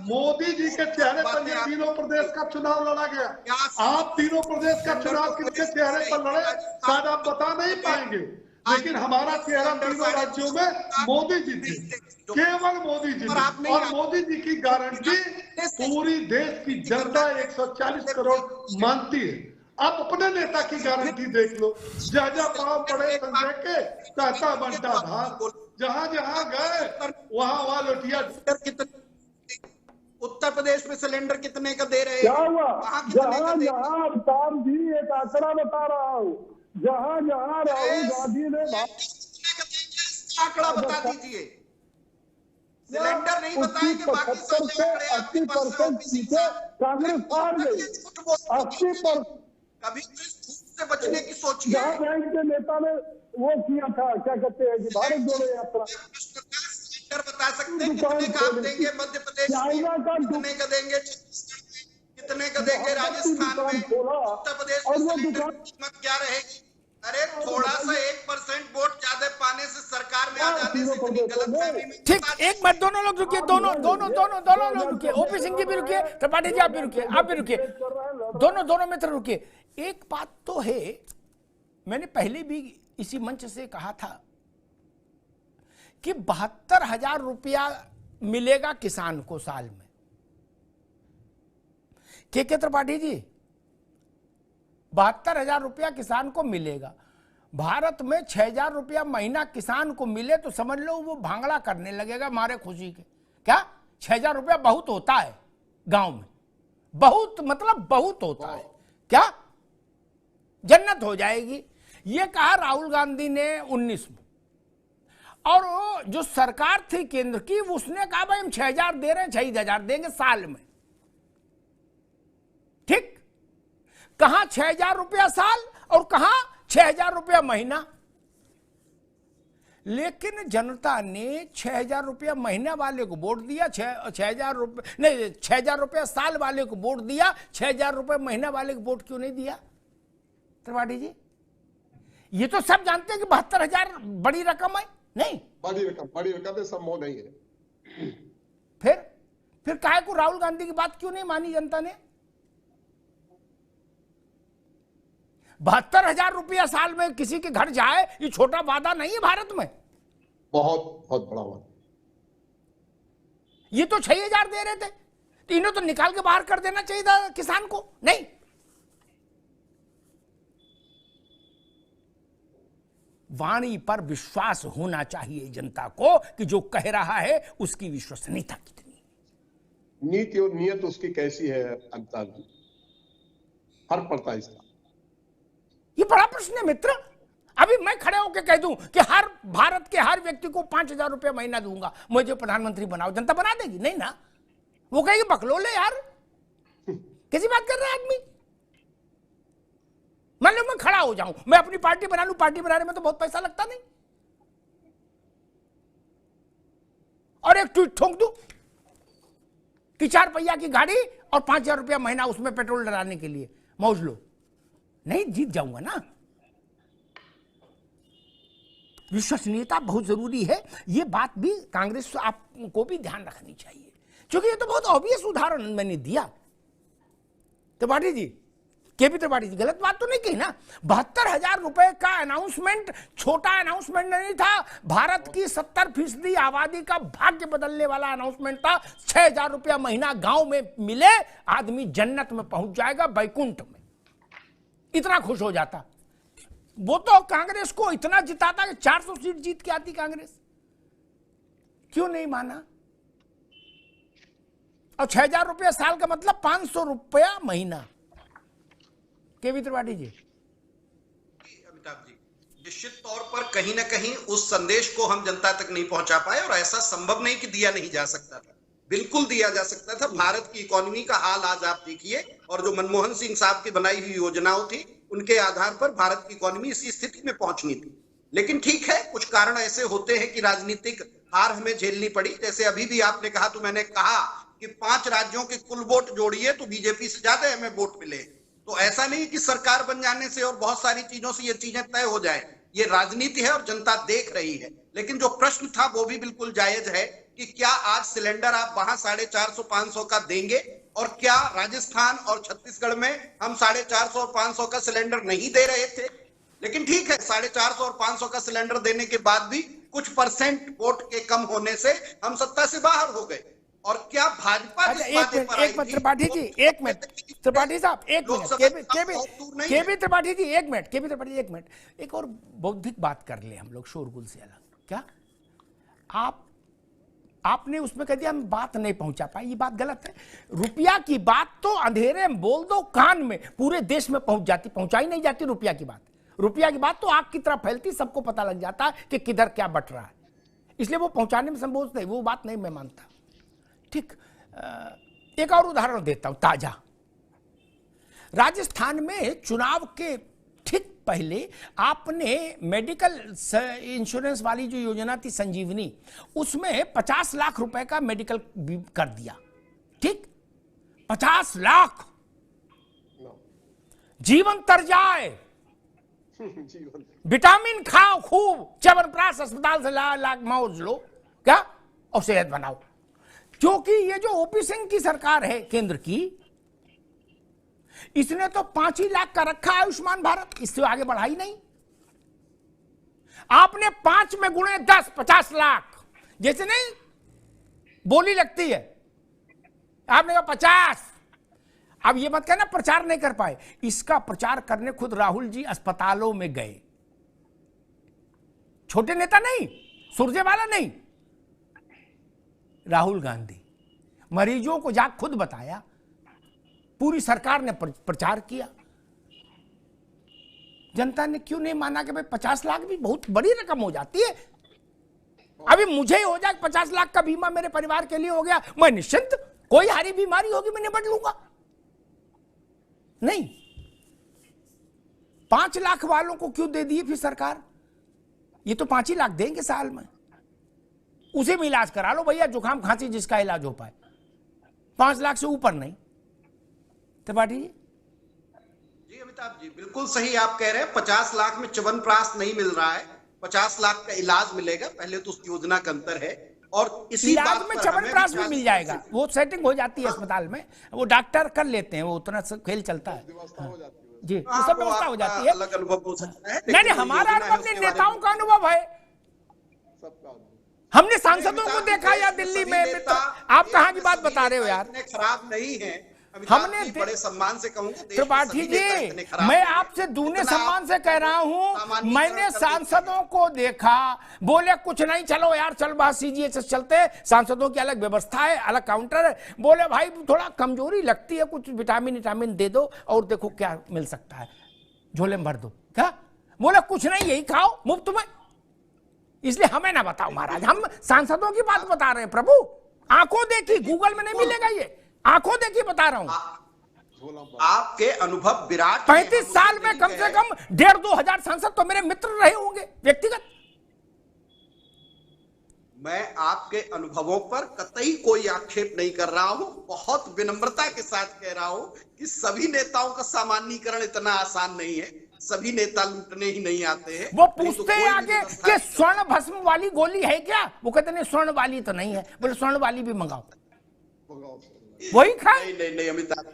मोदी जी के चेहरे पर ये तीनों प्रदेश का चुनाव लड़ा गया। आप तीनों प्रदेश का चुनाव किसके चेहरे पर लड़े शायद आप बता नहीं पाएंगे, लेकिन हमारा चेहरा तीनों राज्यों में मोदी जी थे, केवल मोदी जी। और मोदी जी की गारंटी पूरी देश की जनता 140 करोड़ मानती है। आप अपने नेता की गारंटी देख लो, जहाँ पांव पड़े संजय के कहता बनता धार, जहां जहां गए वहां लोटिया। उत्तर प्रदेश में सिलेंडर कितने का दे रहे हैं? क्या हुआ? वहाँ कितने का दे? जहां अवतार जी एक आंकड़ा बता रहा हूँ, जहां राहुल गांधी ने आंकड़ा बता दीजिए। सिलेंडर नहीं बताएंगे, बाकी सब 80% सीटें कांग्रेस हार गई। 80% कभी से बचने की सोचिए। जहां बैंक के नेता ने वो किया था, क्या कहते हैं, भारत जोड़ो यात्रा, बता सकते हैं कितने का आप देंगे मध्य प्रदेश में, कितने का देंगे कितने का देंगे राजस्थान में, उत्तर प्रदेश में कीमत क्या रहेगी? अरे थोड़ा सा 1% वोट ज्यादा पाने से सरकार में आ जाने से इतनी गलतफहमी में। ठीक, एक मिनट, दोनों लोग रुकिए, दोनों लोग रुकिए, ओपी सिंह जी भी रुकिए, त्रिपाठी जी आप भी रुकिए, दोनों मित्र रुकिए। एक बात तो है, मैंने पहले भी इसी मंच से कहा था कि 72,000 रुपया मिलेगा किसान को साल में। के त्रिपाठी जी, 72,000 रुपया किसान को मिलेगा। भारत में 6,000 रुपया महीना किसान को मिले तो समझ लो वो भांगड़ा करने लगेगा मारे खुशी के। क्या 6,000 रुपया बहुत होता है गांव में? बहुत मतलब बहुत होता है क्या? जन्नत हो जाएगी। ये कहा राहुल गांधी ने 19 में, और वो जो सरकार थी केंद्र की, उसने कहा भाई हम 6,000 दे रहे हैं, 6,000 देंगे साल में। ठीक, कहां 6,000 रुपया साल और कहां 6,000 रुपया महीना। लेकिन जनता ने 6,000 रुपया महीना वाले को वोट दिया, 6,000 रुपये नहीं, 6,000 रुपया साल वाले को वोट दिया, 6,000 रुपये महीना वाले को वोट क्यों नहीं दिया त्रिपाठी जी? ये तो सब जानते हैं कि 72,000 बड़ी रकम है। नहीं, बड़ी रकम है, संभव नहीं है। फिर काहे को राहुल गांधी की बात क्यों नहीं मानी जनता ने? 72,000 रुपया साल में किसी के घर जाए, ये छोटा वादा नहीं है भारत में। बहुत बड़ा वादा। ये तो 6,000 दे रहे थे, तो इन्हें तो निकाल के बाहर कर देना चाहिए था किसान को। नहीं, वाणी पर विश्वास होना चाहिए जनता को कि जो कह रहा है उसकी विश्वसनीयता कितनी है, नीति और नियत उसकी कैसी है। अमिताभ जी, फर्क पड़ता है इसका। ये बड़ा प्रश्न है मित्र। अभी मैं खड़े होकर कह दूं कि हर भारत के हर व्यक्ति को 5,000 रुपया महीना दूंगा, मुझे प्रधानमंत्री बनाओ, जनता बना देगी? नहीं ना, वो कहेगी बकलोले यार, कैसी बात कर रहा है आदमी। मान लो मैं खड़ा हो जाऊं, मैं अपनी पार्टी बना लूं, पार्टी बनाने में तो बहुत पैसा लगता नहीं, और एक ट्वीट ठोक दूं कि 4 पहिया की गाड़ी और 5,000 रुपया महीना उसमें पेट्रोल डलाने के लिए, मौज लो। नहीं, जीत जाऊंगा ना। विश्वसनीयता बहुत जरूरी है। ये बात भी कांग्रेस आपको भी ध्यान रखनी चाहिए, क्योंकि ये तो बहुत ऑब्वियस उदाहरण मैंने दिया। त्रिपाठी जी, केपी त्रिपाठी जी, गलत बात तो नहीं कही ना। 72,000 रुपए का अनाउंसमेंट छोटा अनाउंसमेंट नहीं था, भारत की 70% आबादी का भाग्य बदलने वाला अनाउंसमेंट था। 6,000 रुपया महीना गांव में मिले, आदमी जन्नत में पहुंच जाएगा, बैकुंठ में। इतना खुश हो जाता। वो तो कांग्रेस को इतना जिताता कि 400 सीट जीत के आती कांग्रेस। क्यों नहीं माना? और 6,000 रुपया साल का मतलब 500 रुपया महीना। केवी त्रिपाठी जी, अमिताभ जी, निश्चित तौर पर कहीं ना कहीं उस संदेश को हम जनता तक नहीं पहुंचा पाए, और ऐसा संभव नहीं कि दिया नहीं जा सकता था, बिल्कुल दिया जा सकता था। भारत की इकोनॉमी का हाल आज आप देखिए, और जो मनमोहन सिंह साहब की बनाई हुई योजनाओं थी, उनके आधार पर भारत की इकोनॉमी इसी स्थिति में पहुंचनी थी। लेकिन ठीक है, कुछ कारण ऐसे होते हैं कि राजनीतिक हार हमें झेलनी पड़ी। जैसे अभी भी आपने कहा, तो मैंने कहा कि 5 राज्यों के कुल वोट जोड़िए तो बीजेपी से ज्यादा हमें वोट मिले। तो ऐसा नहीं कि सरकार बन जाने से और बहुत सारी चीजों से ये चीजें तय हो जाए। ये राजनीति है और जनता देख रही है। लेकिन जो प्रश्न था वो भी बिल्कुल जायज है कि क्या आज सिलेंडर आप वहां 450-500 का देंगे, और क्या राजस्थान और छत्तीसगढ़ में हम 450 और 500 का सिलेंडर नहीं दे रहे थे? लेकिन ठीक है, 450 और 500 का सिलेंडर देने के बाद भी कुछ परसेंट वोट के कम होने से हम सत्ता से बाहर हो गए। और क्या भाजपा एक मिनट त्रिपाठी जी, एक मिनट त्रिपाठी साहब, एक मिनट केबी त्रिपाठी जी, एक मिनट केबी त्रिपाठी, एक मिनट। एक और बौद्धिक बात कर ले हम लोग, शोरगुल से अलग। क्या आप आपने उसमें कह दिया हम बात नहीं पहुंचा पाए, ये बात गलत है। रुपया की बात तो अंधेरे में बोल दो, कान में पूरे देश में पहुंच जाती, पहुंचाई नहीं जाती रुपया की बात। रुपया की बात तो आग की तरह फैलती, सबको पता लग जाता है कि किधर क्या बट रहा है, इसलिए वो पहुंचाने में संभव नहीं, वो बात नहीं मैं मानता। ठीक, एक और उदाहरण देता हूं ताजा। राजस्थान में चुनाव के ठीक पहले आपने मेडिकल इंश्योरेंस वाली जो योजना थी संजीवनी, उसमें 50 लाख रुपए का मेडिकल कर दिया। ठीक, 50 लाख, जीवन तर जाए, विटामिन खाओ खूब, च्यवनप्राश अस्पताल से लाख मौज लो क्या और सेहत बनाओ। क्योंकि ये जो ओपी सिंह की सरकार है केंद्र की, इसने तो 5 ही लाख का रखा है आयुष्मान भारत, इससे आगे बढ़ाई नहीं। आपने 5 में गुणे 10, 50 लाख, जैसे नहीं बोली लगती है, आपने कहा 50। अब ये मत कहना प्रचार नहीं कर पाए, इसका प्रचार करने खुद राहुल जी अस्पतालों में गए, छोटे नेता नहीं, सुरजेवाला नहीं, राहुल गांधी मरीजों को जा खुद बताया, पूरी सरकार ने प्रचार किया। जनता ने क्यों नहीं माना कि भाई 50 लाख भी बहुत बड़ी रकम हो जाती है। अभी मुझे ही हो जाए 50 लाख का बीमा मेरे परिवार के लिए हो गया, मैं निश्चिंत, कोई हारी बीमारी होगी मैं निपट लूंगा। नहीं, 5 लाख वालों को क्यों दे दिए फिर सरकार? ये तो 5 ही लाख देंगे साल में, उसे भी इलाज करा लो भैया, जुकाम खांसी जिसका इलाज हो पाए, 5 लाख से ऊपर नहीं। त्रिपाठी जी, अमिताभ जी बिल्कुल सही आप कह रहे हैं। 50 लाख में च्यवनप्राश नहीं मिल रहा है, 50 लाख का इलाज मिलेगा। पहले तो उस योजना का अंतर है, और इसी इलाज बात में पर च्यवनप्राश भी मिल जाएगा, वो सेटिंग हो जाती है अस्पताल में, वो डॉक्टर कर लेते हैं, वो उतना खेल चलता है जी, वो सब व्यवस्था हो जाती है। अलग अनुभव हो सकता है, नहीं, हमारा अनुभव नहीं, नेताओं का अनुभव है। हमने सांसदों को देखा या दिल्ली में, आप कहां की बात बता रहे हो यार? खराब नहीं है, हमने बड़े सम्मान से कहूंगा त्रिपाठी जी, मैं आपसे दूने सम्मान से कह रहा हूं, मैंने सांसदों को देखा, बोले कुछ नहीं, चलो यार चल बाहर सीजीएचएस चलते, सांसदों की अलग व्यवस्था है, अलग काउंटर है। बोले भाई थोड़ा कमजोरी लगती है, कुछ विटामिन दे दो और देखो क्या मिल सकता है, झोले में भर दो। क्या बोले? कुछ नहीं, यही खाओ मुफ्त में। इसलिए हमें ना बताओ महाराज, हम सांसदों की बात बता रहे हैं प्रभु, आंखों देखी, गूगल में नहीं मिलेगा ये, आंखों देखी बता रहा हूं। आपके अनुभव विराट, 35 साल में कम से कम 1,500-2 हजार सांसद तो मेरे मित्र रहे होंगे व्यक्तिगत। मैं आपके अनुभवों पर कतई कोई आक्षेप नहीं कर रहा हूं, बहुत विनम्रता के साथ कह रहा हूं कि सभी नेताओं का सामान्यीकरण इतना आसान नहीं है, सभी नेता लूटने ही नहीं आते हैं। वो पूछते हैं आगे कि स्वर्ण भस्म वाली गोली है क्या? वो कहते नहीं स्वर्ण वाली तो नहीं है, बोले स्वर्ण वाली भी मंगाओ, वही खाए। नहीं अमिताभ,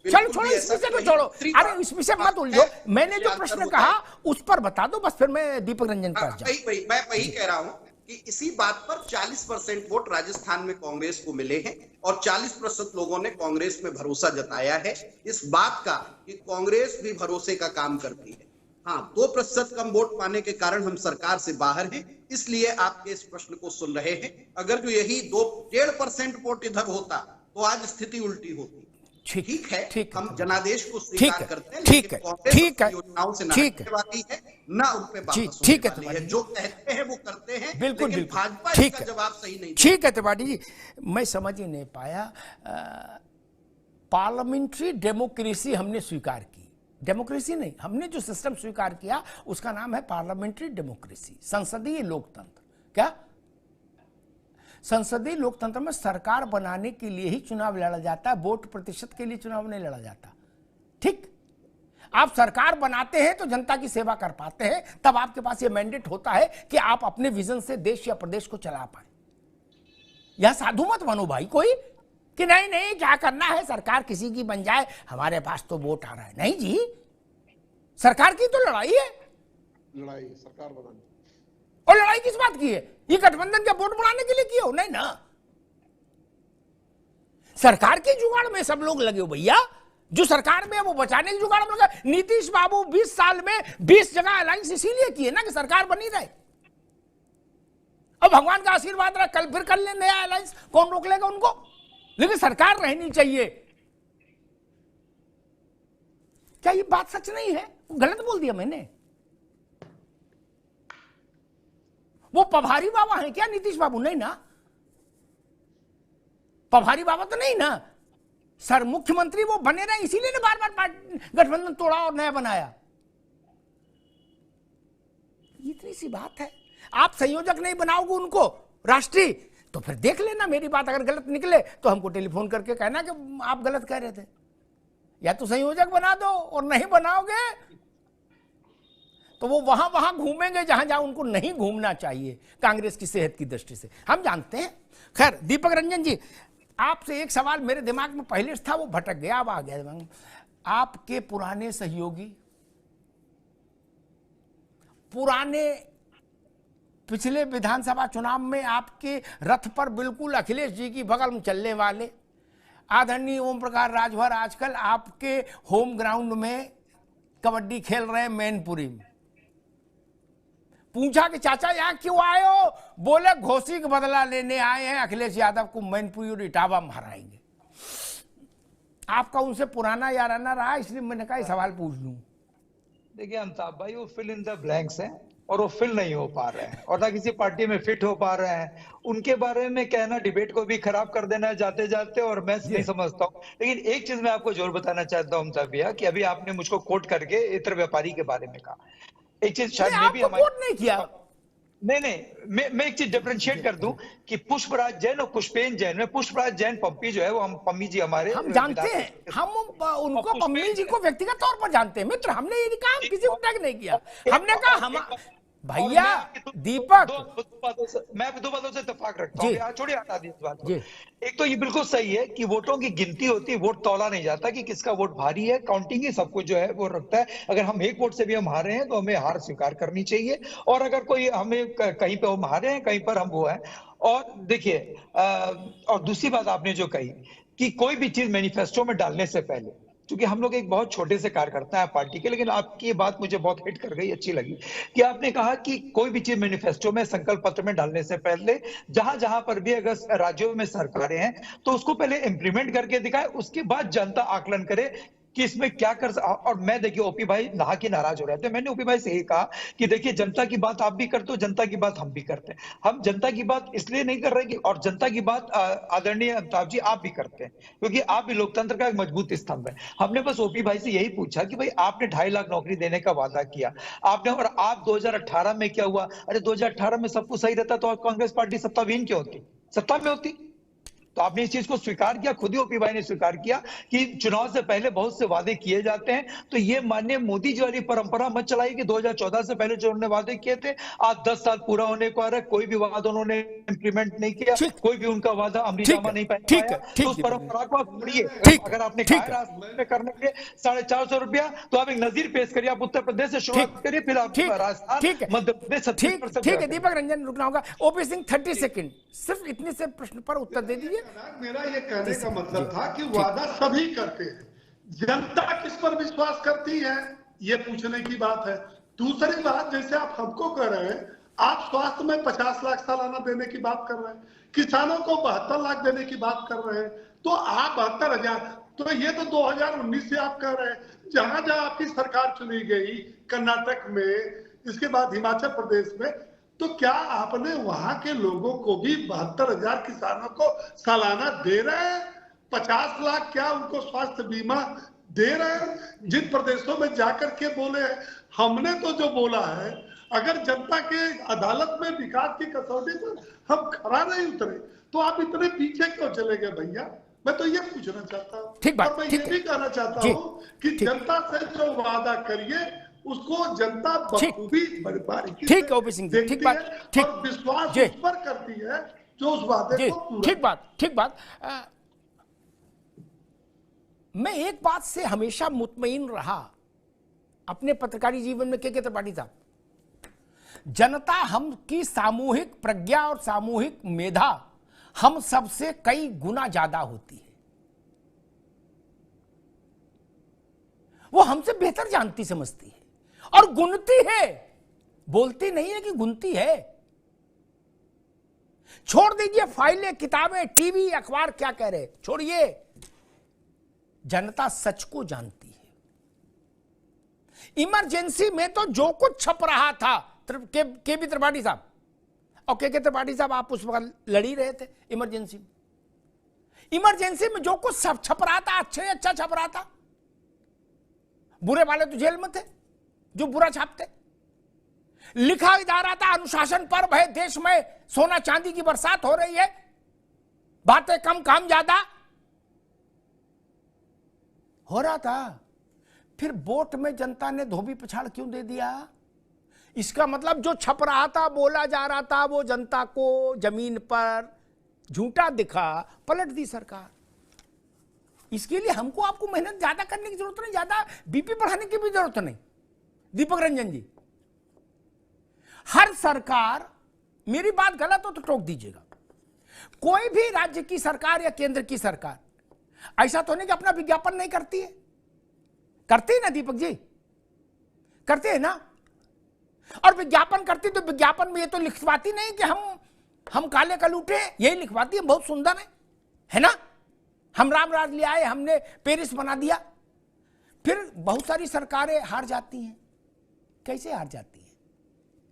चलो छोड़ो इस विषय को, छोड़ो, अरे इस विषय मत उलझो। मैंने जो प्रश्न कहा उस पर बता दो बस, फिर मैं दीपक रंजन पर जाऊं। मैं वही कह रहा हूं कि इसी बात पर 40% वोट राजस्थान में कांग्रेस को मिले हैं और 40% लोगों ने कांग्रेस में भरोसा जताया है, इस बात का कि कांग्रेस भी भरोसे का काम करती है। हाँ, 2% कम वोट पाने के कारण हम सरकार से बाहर हैं, इसलिए आपके इस प्रश्न को सुन रहे हैं। अगर जो यही 2-1.5% वोट इधर होता तो आज स्थिति उल्टी होती। ठीक है, हम जनादेश को स्वीकार करते हैं, ठीक है, ठीक है, योजनाओं से ठीक है ना, उन पे वापस ठीक है, जो कहते हैं वो करते हैं, बिल्कुल लेकिन भाजपा ठीक इसका जवाब सही नहीं। ठीक है त्रिपाठी जी, मैं समझ ही नहीं पाया। पार्लियामेंट्री डेमोक्रेसी हमने स्वीकार की, डेमोक्रेसी नहीं, हमने जो सिस्टम स्वीकार किया उसका नाम है पार्लियामेंट्री डेमोक्रेसी, संसदीय लोकतंत्र। क्या संसदीय लोकतंत्र में सरकार बनाने के लिए ही चुनाव लड़ा जाता है, वोट प्रतिशत के लिए चुनाव नहीं लड़ा जाता। ठीक, आप सरकार बनाते हैं तो जनता की सेवा कर पाते हैं, तब आपके पास ये मैंडेट होता है कि आप अपने विजन से देश या प्रदेश को चला पाए। यह साधु मत बनो भाई कोई कि नहीं नहीं क्या करना है, सरकार किसी की बन जाए, हमारे पास तो वोट आ रहा है। नहीं जी, सरकार की तो लड़ाई है, लड़ाई सरकार बनानी। और लड़ाई किस बात की है? ये गठबंधन का वोट बढ़ाने के लिए किया हो? नहीं ना, सरकार के जुगाड़ में सब लोग लगे हो भैया, जो सरकार में है वो बचाने के जुगाड़ में लगे। नीतीश बाबू 20 साल में 20 जगह अलायंस इसीलिए किए ना कि सरकार बनी रहे। और भगवान का आशीर्वाद रहा, कल फिर कर ले नया अलायंस, कौन रोक लेगा उनको? लेकिन सरकार रहनी चाहिए। क्या ये बात सच नहीं है? गलत बोल दिया मैंने? वो पभारी बाबा हैं क्या नीतीश बाबू? नहीं ना, पभारी बाबा तो नहीं ना सर। मुख्यमंत्री वो बने रहे, इसीलिए ने बार बार गठबंधन तोड़ा और नया बनाया। इतनी सी बात है। आप संयोजक नहीं बनाओगे उनको राष्ट्रीय, तो फिर देख लेना, मेरी बात अगर गलत निकले तो हमको टेलीफोन करके कहना कि आप गलत कह रहे थे। या तो संयोजक बना दो, और नहीं बनाओगे तो वो वहां वहां घूमेंगे जहां जहां उनको नहीं घूमना चाहिए कांग्रेस की सेहत की दृष्टि से, हम जानते हैं। खैर दीपक रंजन जी, आपसे एक सवाल मेरे दिमाग में पहले से था, वो भटक गया, अब आ गया। आपके पुराने सहयोगी, पुराने पिछले विधानसभा चुनाव में आपके रथ पर बिल्कुल अखिलेश जी की बगल में चलने वाले आदरणीय ओम प्रकाश राजभर आजकल आपके होम ग्राउंड में कबड्डी खेल रहे हैं मैनपुरी में। पूछा कि चाचा यहां क्यों आए हो? बोले घोसी का बदला लेने आए हैं, अखिलेश यादव को मैनपुरी और इटावा में हराएंगे। आपका उनसे पुराना याराना रहा, इसलिए मैंने कहा सवाल पूछ लूं। देखिए अमिताभ भाई, वो फिल इन द ब्लैंक्स हैं और वो फिल नहीं हो पा रहे हैं और ना किसी पार्टी में फिट हो पा रहे हैं। उनके बारे में कहना डिबेट को भी खराब कर देना जाते जाते, और मैं नहीं समझता हूँ। लेकिन एक चीज मैं आपको जरूर बताना चाहता हूँ अमिताभ भैया, कि अभी आपने मुझको कोट करके इतर व्यापारी के बारे में कहा। एक चीज शायद मैं भी कोट नहीं किया। नहीं, मैं एक चीज डिफरेंशिएट कर दूं कि पुष्पराज जैन और पुष्पेन जैन में, पुष्पराज जैन पम्पी जो है वो हम पम्मी जी हमारे हम जानते हैं, हम उनको पम्मी जी को व्यक्तिगत तौर पर जानते हैं मित्र। हमने ये कहा, किसी को टैग नहीं किया। हमने कहा हम भैया दीपक, मैं दो बातों से इत्तेफाक रखता हूँ, छोड़िए हटा दी इस बात को। एक तो ये बिल्कुल सही है कि वोटों की गिनती होती है, वोट तौला नहीं जाता कि किसका वोट भारी है। काउंटिंग ही सब कुछ जो है वो रखता है। अगर हम एक वोट से भी हम हारे हैं तो हमें हार स्वीकार करनी चाहिए, और अगर कोई हमें कहीं पे हम हारे हैं, कहीं पर हम वो है। और देखिए, और दूसरी बात आपने जो कही कि कोई भी चीज मैनिफेस्टो में डालने से पहले, क्योंकि हम लोग एक बहुत छोटे से कार्यकर्ता है पार्टी के, लेकिन आपकी ये बात मुझे बहुत हिट कर गई, अच्छी लगी कि आपने कहा कि कोई भी चीज मैनिफेस्टो में, संकल्प पत्र में डालने से पहले जहां जहां पर भी अगर राज्यों में सरकारें हैं तो उसको पहले इंप्लीमेंट करके दिखाए, उसके बाद जनता आकलन करे कि इसमें क्या कर। और मैं देखिए ओपी भाई नहा के नाराज हो रहे थे, मैंने ओपी भाई से यही कहा कि देखिए जनता की बात आप भी करते हो, जनता की बात हम भी करते हैं। हम जनता की बात इसलिए नहीं कर रहे कि, और जनता की बात आदरणीय अमिताभ जी आप भी करते हैं, क्योंकि आप भी लोकतंत्र का एक मजबूत स्तंभ है। हमने बस ओपी भाई से यही पूछा कि भाई आपने 2.5 लाख नौकरी देने का वादा किया आपने, और आप 2018 में क्या हुआ? अरे 2018 में सब कुछ सही रहता तो कांग्रेस पार्टी सत्ताविहीन क्यों होती? सत्ता में होती। तो आपने इस चीज को स्वीकार किया, खुद ही ओपी भाई ने स्वीकार किया कि चुनाव से पहले बहुत से वादे किए जाते हैं। तो ये माननीय मोदी जी वाली परंपरा मत चलाइए कि 2014 से पहले जो उन्होंने वादे किए थे, आज 10 साल पूरा होने को आ रहा है, कोई भी वादा उन्होंने इंप्लीमेंट नहीं किया, कोई भी उनका वादा अमलीजामा नहीं पाया। तो उस परंपरा को आप तोड़िए। अगर आपने कहा करने के लिए 450 रुपया, तो आप एक नजीर पेश करिए। आप उत्तर प्रदेश से शुरुआत करिए, फिर आप राजस्थान, मध्य प्रदेश। ठीक है दीपक रंजन, रुकना होगा। ओपी सिंह 30 सेकंड, सिर्फ इतने से प्रश्न पर उत्तर दे दीजिए। मेरा ये कहने का मतलब था कि वादा सभी करते हैं, जनता किस पर विश्वास करती है ये पूछने की बात है। दूसरी बात, जैसे आप हमको कह रहे हैं, आप स्वास्थ्य में 50 लाख सालाना देने की बात कर रहे हैं, किसानों को 72 लाख देने की बात कर रहे हैं, तो आप 72,000, तो ये तो 2019 से आप कह रहे हैं। जहां जहां आपकी सरकार चुनी गई, कर्नाटक में, इसके बाद हिमाचल प्रदेश में, तो क्या आपने वहां के लोगों को भी 72,000 किसानों को सालाना दे रहे हैं? 50 लाख क्या उनको स्वास्थ्य बीमा दे रहे हैं? जिन प्रदेशों में जाकर के बोले हैं, हमने तो जो बोला है, अगर जनता के अदालत में विकास की कसौटी पर हम खरा नहीं उतरे तो आप इतने पीछे क्यों चले गए भैया? मैं तो ये पूछना चाहता हूँ। और मैं ये भी कहना चाहता हूँ कि जनता से जो वादा करिए उसको जनता बखूबी बारीकी से देखती है और विश्वास उस पर करती है जो उस वादे को पूरा। ठीक बात। मैं एक बात से हमेशा मुतमईन रहा अपने पत्रकारी जीवन में, के त्रिपाठी साहब, जनता हम की सामूहिक प्रज्ञा और सामूहिक मेधा हम सबसे कई गुना ज्यादा होती है। वो हमसे बेहतर जानती समझती है और गुनती है, बोलती नहीं है कि गुनती है। छोड़ दीजिए फाइलें, किताबें, टीवी, अखबार क्या कह रहे, छोड़िए। जनता सच को जानती है। इमरजेंसी में तो जो कुछ छप रहा था, केबी त्रिपाठी साहब और के त्रिपाठी साहब, आप उस वक्त लड़ी रहे थे इमरजेंसी में। इमरजेंसी में जो कुछ सब छप रहा था, अच्छा छप रहा था। बुरे वाले तो जेल में थे जो बुरा छापते। लिखा जा रहा था अनुशासन पर्व है, देश में सोना चांदी की बरसात हो रही है, बातें कम काम ज्यादा हो रहा था। फिर वोट में जनता ने धोबी पछाड़ क्यों दे दिया? इसका मतलब जो छप रहा था, बोला जा रहा था, वो जनता को जमीन पर झूठा दिखा, पलट दी सरकार। इसके लिए हमको आपको मेहनत ज्यादा करने की जरूरत नहीं, ज्यादा बीपी बढ़ाने की भी जरूरत नहीं। दीपक रंजन जी, हर सरकार, मेरी बात गलत हो तो टोक दीजिएगा, कोई भी राज्य की सरकार या केंद्र की सरकार ऐसा तो नहीं कि अपना विज्ञापन नहीं करती है। करती है ना दीपक जी, करते है ना। और विज्ञापन करती तो विज्ञापन में ये तो लिखवाती नहीं कि हम काले कलूटे, यही लिखवाती है, बहुत सुंदर है ना, हम राम राज ले आए, हमने पेरिस बना दिया। फिर बहुत सारी सरकारें हार जाती हैं। कैसे हार जाती हैं?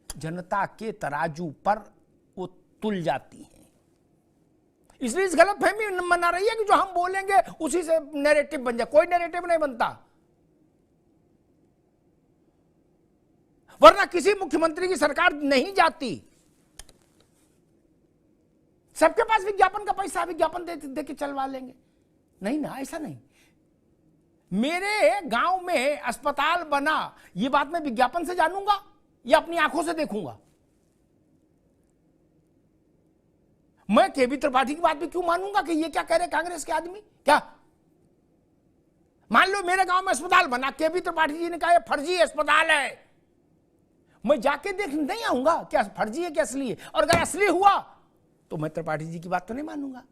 जनता के तराजू पर वो तुल जाती हैं। इसलिए इस गलतफहमी मना रही है कि जो हम बोलेंगे उसी से नैरेटिव बन जाए। कोई नैरेटिव नहीं बनता, वरना किसी मुख्यमंत्री की सरकार नहीं जाती। सबके पास विज्ञापन का पैसा, विज्ञापन दे के चलवा लेंगे। नहीं ना, ऐसा नहीं। मेरे गांव में अस्पताल बना, ये बात मैं विज्ञापन से जानूंगा या अपनी आंखों से देखूंगा? मैं केबी त्रिपाठी की बात भी क्यों मानूंगा कि ये क्या कह रहे कांग्रेस के आदमी? क्या मान लो मेरे गांव में अस्पताल बना, केबी त्रिपाठी जी ने कहा ये फर्जी अस्पताल है, मैं जाके देख नहीं आऊंगा क्या फर्जी है क्या असली है। और अगर असली हुआ तो मैं त्रिपाठी जी की बात तो नहीं मानूंगा।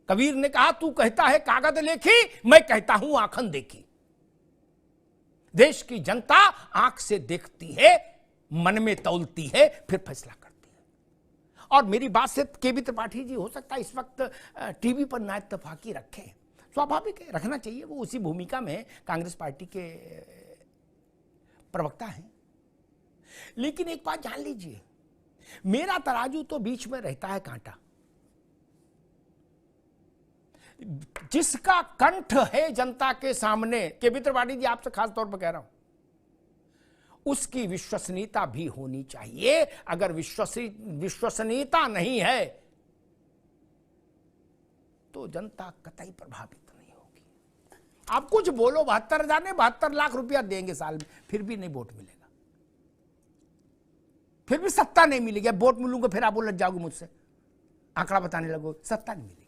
कबीर ने कहा तू कहता है कागज लेखी, मैं कहता हूं आंखन देखी। देश की जनता आंख से देखती है, मन में तौलती है, फिर फैसला करती है। और मेरी बात से केबी त्रिपाठी जी हो सकता है इस वक्त टीवी पर ना इत्तेफाकी रखें, स्वाभाविक है, रखना चाहिए। वो उसी भूमिका में कांग्रेस पार्टी के प्रवक्ता हैं। लेकिन एक बात जान लीजिए, मेरा तराजू तो बीच में रहता है कांटा। जिसका कंठ है जनता के सामने, केबी त्रिपाठी जी आपसे खास तौर पर कह रहा हूं, उसकी विश्वसनीयता भी होनी चाहिए। अगर विश्वसनीयता नहीं है तो जनता कतई प्रभावित नहीं होगी। आप कुछ बोलो 72,000 ने 72 लाख रुपया देंगे साल में, फिर भी नहीं वोट मिलेगा, फिर भी सत्ता नहीं मिलेगी। वोट मिलूंगा फिर आप उलझ जाओगे मुझसे, आंकड़ा बताने लगो, सत्ता नहीं मिलेगी।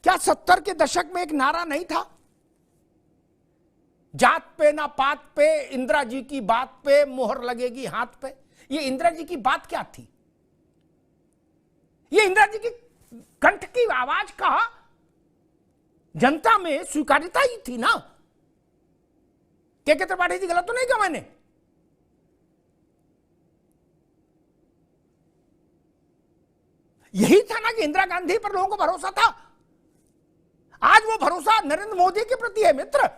क्या 70 के दशक में एक नारा नहीं था, जात पे ना पात पे, इंदिरा जी की बात पे मोहर लगेगी हाथ पे? ये इंदिरा जी की बात क्या थी? ये इंदिरा जी की कंठ की आवाज का जनता में स्वीकार्यता ही थी ना। के त्रिपाठी जी गलत तो नहीं कहा मैंने? यही था ना कि इंदिरा गांधी पर लोगों को भरोसा था। आज वो भरोसा नरेंद्र मोदी के प्रति है मित्र।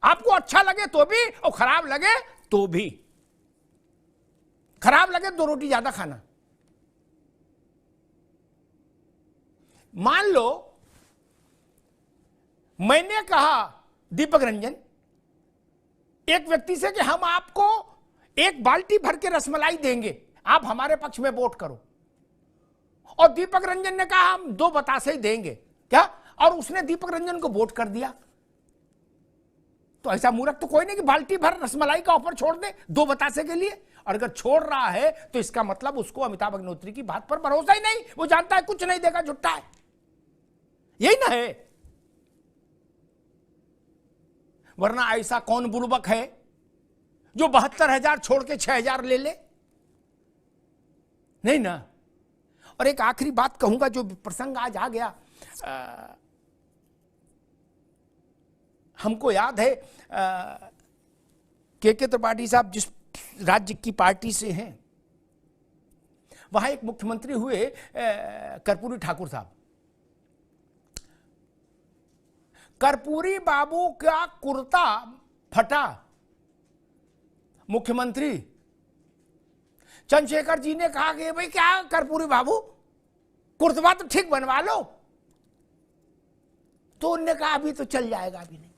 आपको अच्छा लगे तो भी और खराब लगे तो भी। खराब लगे 2 रोटी ज्यादा खाना। मान लो मैंने कहा दीपक रंजन एक व्यक्ति से कि हम आपको 1 बाल्टी भर के रसमलाई देंगे, आप हमारे पक्ष में वोट करो, और दीपक रंजन ने कहा हम 2 बतासे ही देंगे क्या, और उसने दीपक रंजन को वोट कर दिया। तो ऐसा मूर्ख तो कोई नहीं कि बाल्टी भर रसमलाई का ऑफर छोड़ दे 2 बतासे के लिए। और अगर छोड़ रहा है तो इसका मतलब उसको अमिताभ अग्निहोत्री की बात पर भरोसा ही नहीं, वो जानता है कुछ नहीं देगा, झुट्टा है। यही ना है? वरना ऐसा कौन बुड़बक है जो 72,000 छोड़ के 6,000 ले ले? नहीं ना। और एक आखिरी बात कहूंगा, जो प्रसंग आज आ गया, हमको याद है के त्रिपाठी साहब जिस राज्य की पार्टी से हैं। वहां एक मुख्यमंत्री हुए कर्पूरी ठाकुर साहब। कर्पूरी बाबू का कुर्ता फटा, मुख्यमंत्री चंद्रशेखर जी ने कहा कि भाई क्या कर्पूरी बाबू कुर्तवा तो ठीक बनवा लो, तो उन्होंने कहा अभी तो चल जाएगा, अभी नहीं।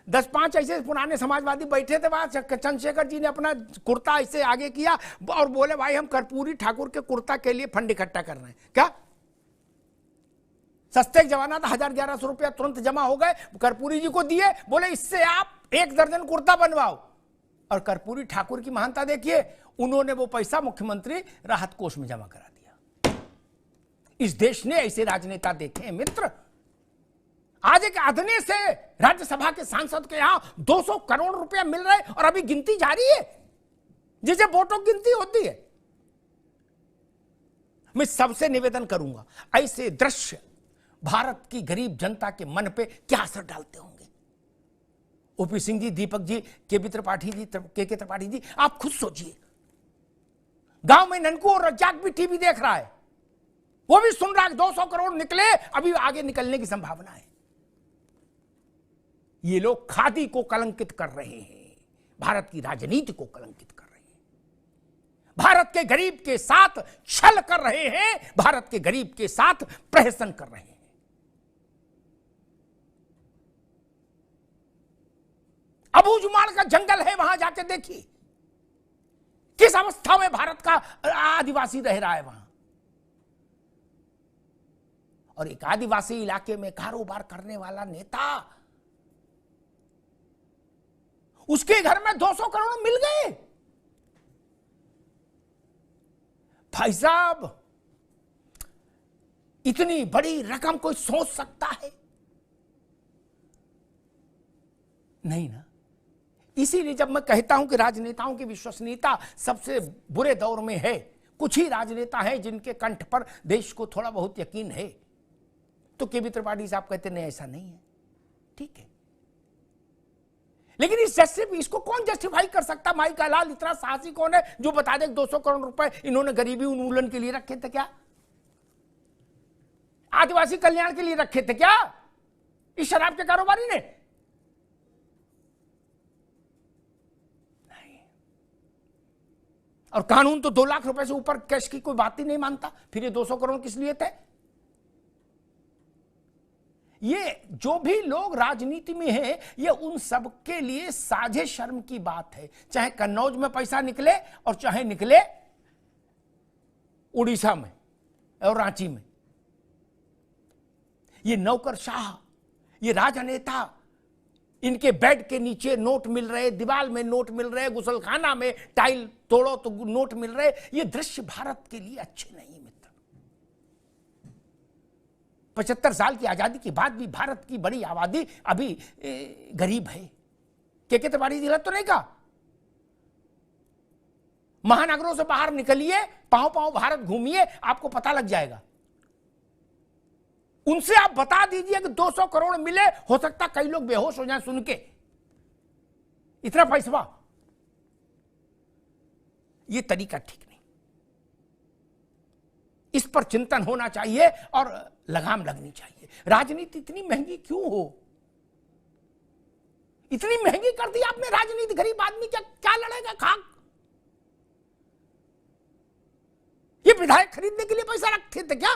10-5 ऐसे पुराने समाजवादी बैठे थे वहां, चंद्रशेखर जी ने अपना कुर्ता ऐसे आगे किया और बोले भाई हम कर्पूरी ठाकुर के कुर्ता के लिए फंड इकट्ठा कर रहे हैं। क्या सस्ते जमाना था, 1000-1100 रुपया तुरंत जमा हो गए, कर्पूरी जी को दिए, बोले इससे आप 1 दर्जन कुर्ता बनवाओ। और कर्पूरी ठाकुर की महानता देखिए, उन्होंने वो पैसा मुख्यमंत्री राहत कोष में जमा करा दिया। इस देश ने ऐसे राजनेता देखे हैं मित्र। आज एक आदमी से राज्यसभा के सांसद के यहां 200 करोड़ रुपया मिल रहे और अभी गिनती जारी है, जिसे वोटों की गिनती होती है। मैं सबसे निवेदन करूंगा, ऐसे दृश्य भारत की गरीब जनता के मन पे क्या असर डालते होंगे। ओपी सिंह जी, दीपक जी, के त्रिपाठी जी, के त्रिपाठी जी, आप खुद सोचिए। गांव में ननकू और रज्जाक भी टीवी देख रहा है, वो भी सुन रहा है 200 करोड़ निकले, अभी आगे निकलने की संभावना है। ये लोग खादी को कलंकित कर रहे हैं, भारत की राजनीति को कलंकित कर रहे हैं, भारत के गरीब के साथ छल कर रहे हैं, भारत के गरीब के साथ प्रहसन कर रहे हैं। अबूजुमाल का जंगल है, वहां जाके देखिए किस अवस्था में भारत का आदिवासी रह रहा है वहां। और एक आदिवासी इलाके में कारोबार करने वाला नेता, उसके घर में 200 करोड़ मिल गए। भाई साहब, इतनी बड़ी रकम कोई सोच सकता है? नहीं ना। इसीलिए जब मैं कहता हूं कि राजनेताओं की विश्वसनीयता सबसे बुरे दौर में है, कुछ ही राजनेता हैं जिनके कंठ पर देश को थोड़ा बहुत यकीन है, तो के त्रिपाठी साहब कहते नहीं ऐसा नहीं है, ठीक है। लेकिन इसको कौन जस्टिफाई कर सकता? माई का लाल इतना साहसी कौन है जो बता दे 200 करोड़ रुपए इन्होंने गरीबी उन्मूलन के लिए रखे थे क्या? आदिवासी कल्याण के लिए रखे थे क्या इस शराब के कारोबारी ने? नहीं। और कानून तो 2 लाख रुपए से ऊपर कैश की कोई बात ही नहीं मानता, फिर ये 200 करोड़ किस लिए थे? ये जो भी लोग राजनीति में हैं, ये उन सब के लिए साझे शर्म की बात है। चाहे कन्नौज में पैसा निकले और चाहे निकले उड़ीसा में और रांची में। ये नौकरशाह, ये राजनेता, इनके बेड के नीचे नोट मिल रहे, दीवार में नोट मिल रहे, गुसलखाना में टाइल तोड़ो तो नोट मिल रहे। ये दृश्य भारत के लिए अच्छे नहीं मित्र। 75 साल की आजादी के बाद भी भारत की बड़ी आबादी अभी गरीब है। के त्रिपाठी जी तो नहीं कहा, महानगरों से बाहर निकलिए, पांव पांव भारत घूमिए, आपको पता लग जाएगा। उनसे आप बता दीजिए कि 200 करोड़ मिले, हो सकता कई लोग बेहोश हो जाएं सुन के, इतना पैसा। यह तरीका ठीक नहीं। इस पर चिंतन होना चाहिए और लगाम लगनी चाहिए। राजनीति इतनी महंगी क्यों हो? इतनी महंगी कर दी आपने राजनीति। गरीब आदमी क्या लड़ेगा? खाक। ये विधायक खरीदने के लिए पैसा रखते थे क्या?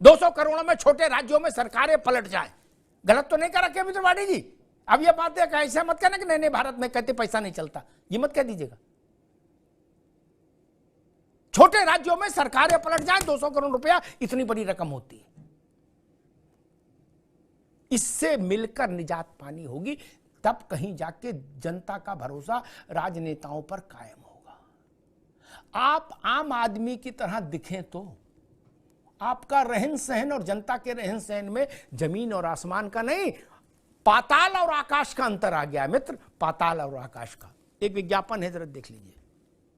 200 करोड़ में छोटे राज्यों में सरकारें पलट जाए। गलत तो नहीं कर रखे त्रिपाठी जी? अब ये बात है कि ऐसा मत कहना कि नहीं भारत में कहते पैसा नहीं चलता, ये मत कह दीजिएगा। छोटे राज्यों में सरकारें पलट जाए, 200 करोड़ रुपया इतनी बड़ी रकम होती है। इससे मिलकर निजात पानी होगी, तब कहीं जाके जनता का भरोसा राजनेताओं पर कायम होगा। आप आम आदमी की तरह दिखें तो आपका रहन सहन और जनता के रहन सहन में जमीन और आसमान का नहीं, पाताल और आकाश का अंतर आ गया है मित्र। पाताल और आकाश का एक विज्ञापन है, जरा देख लीजिए।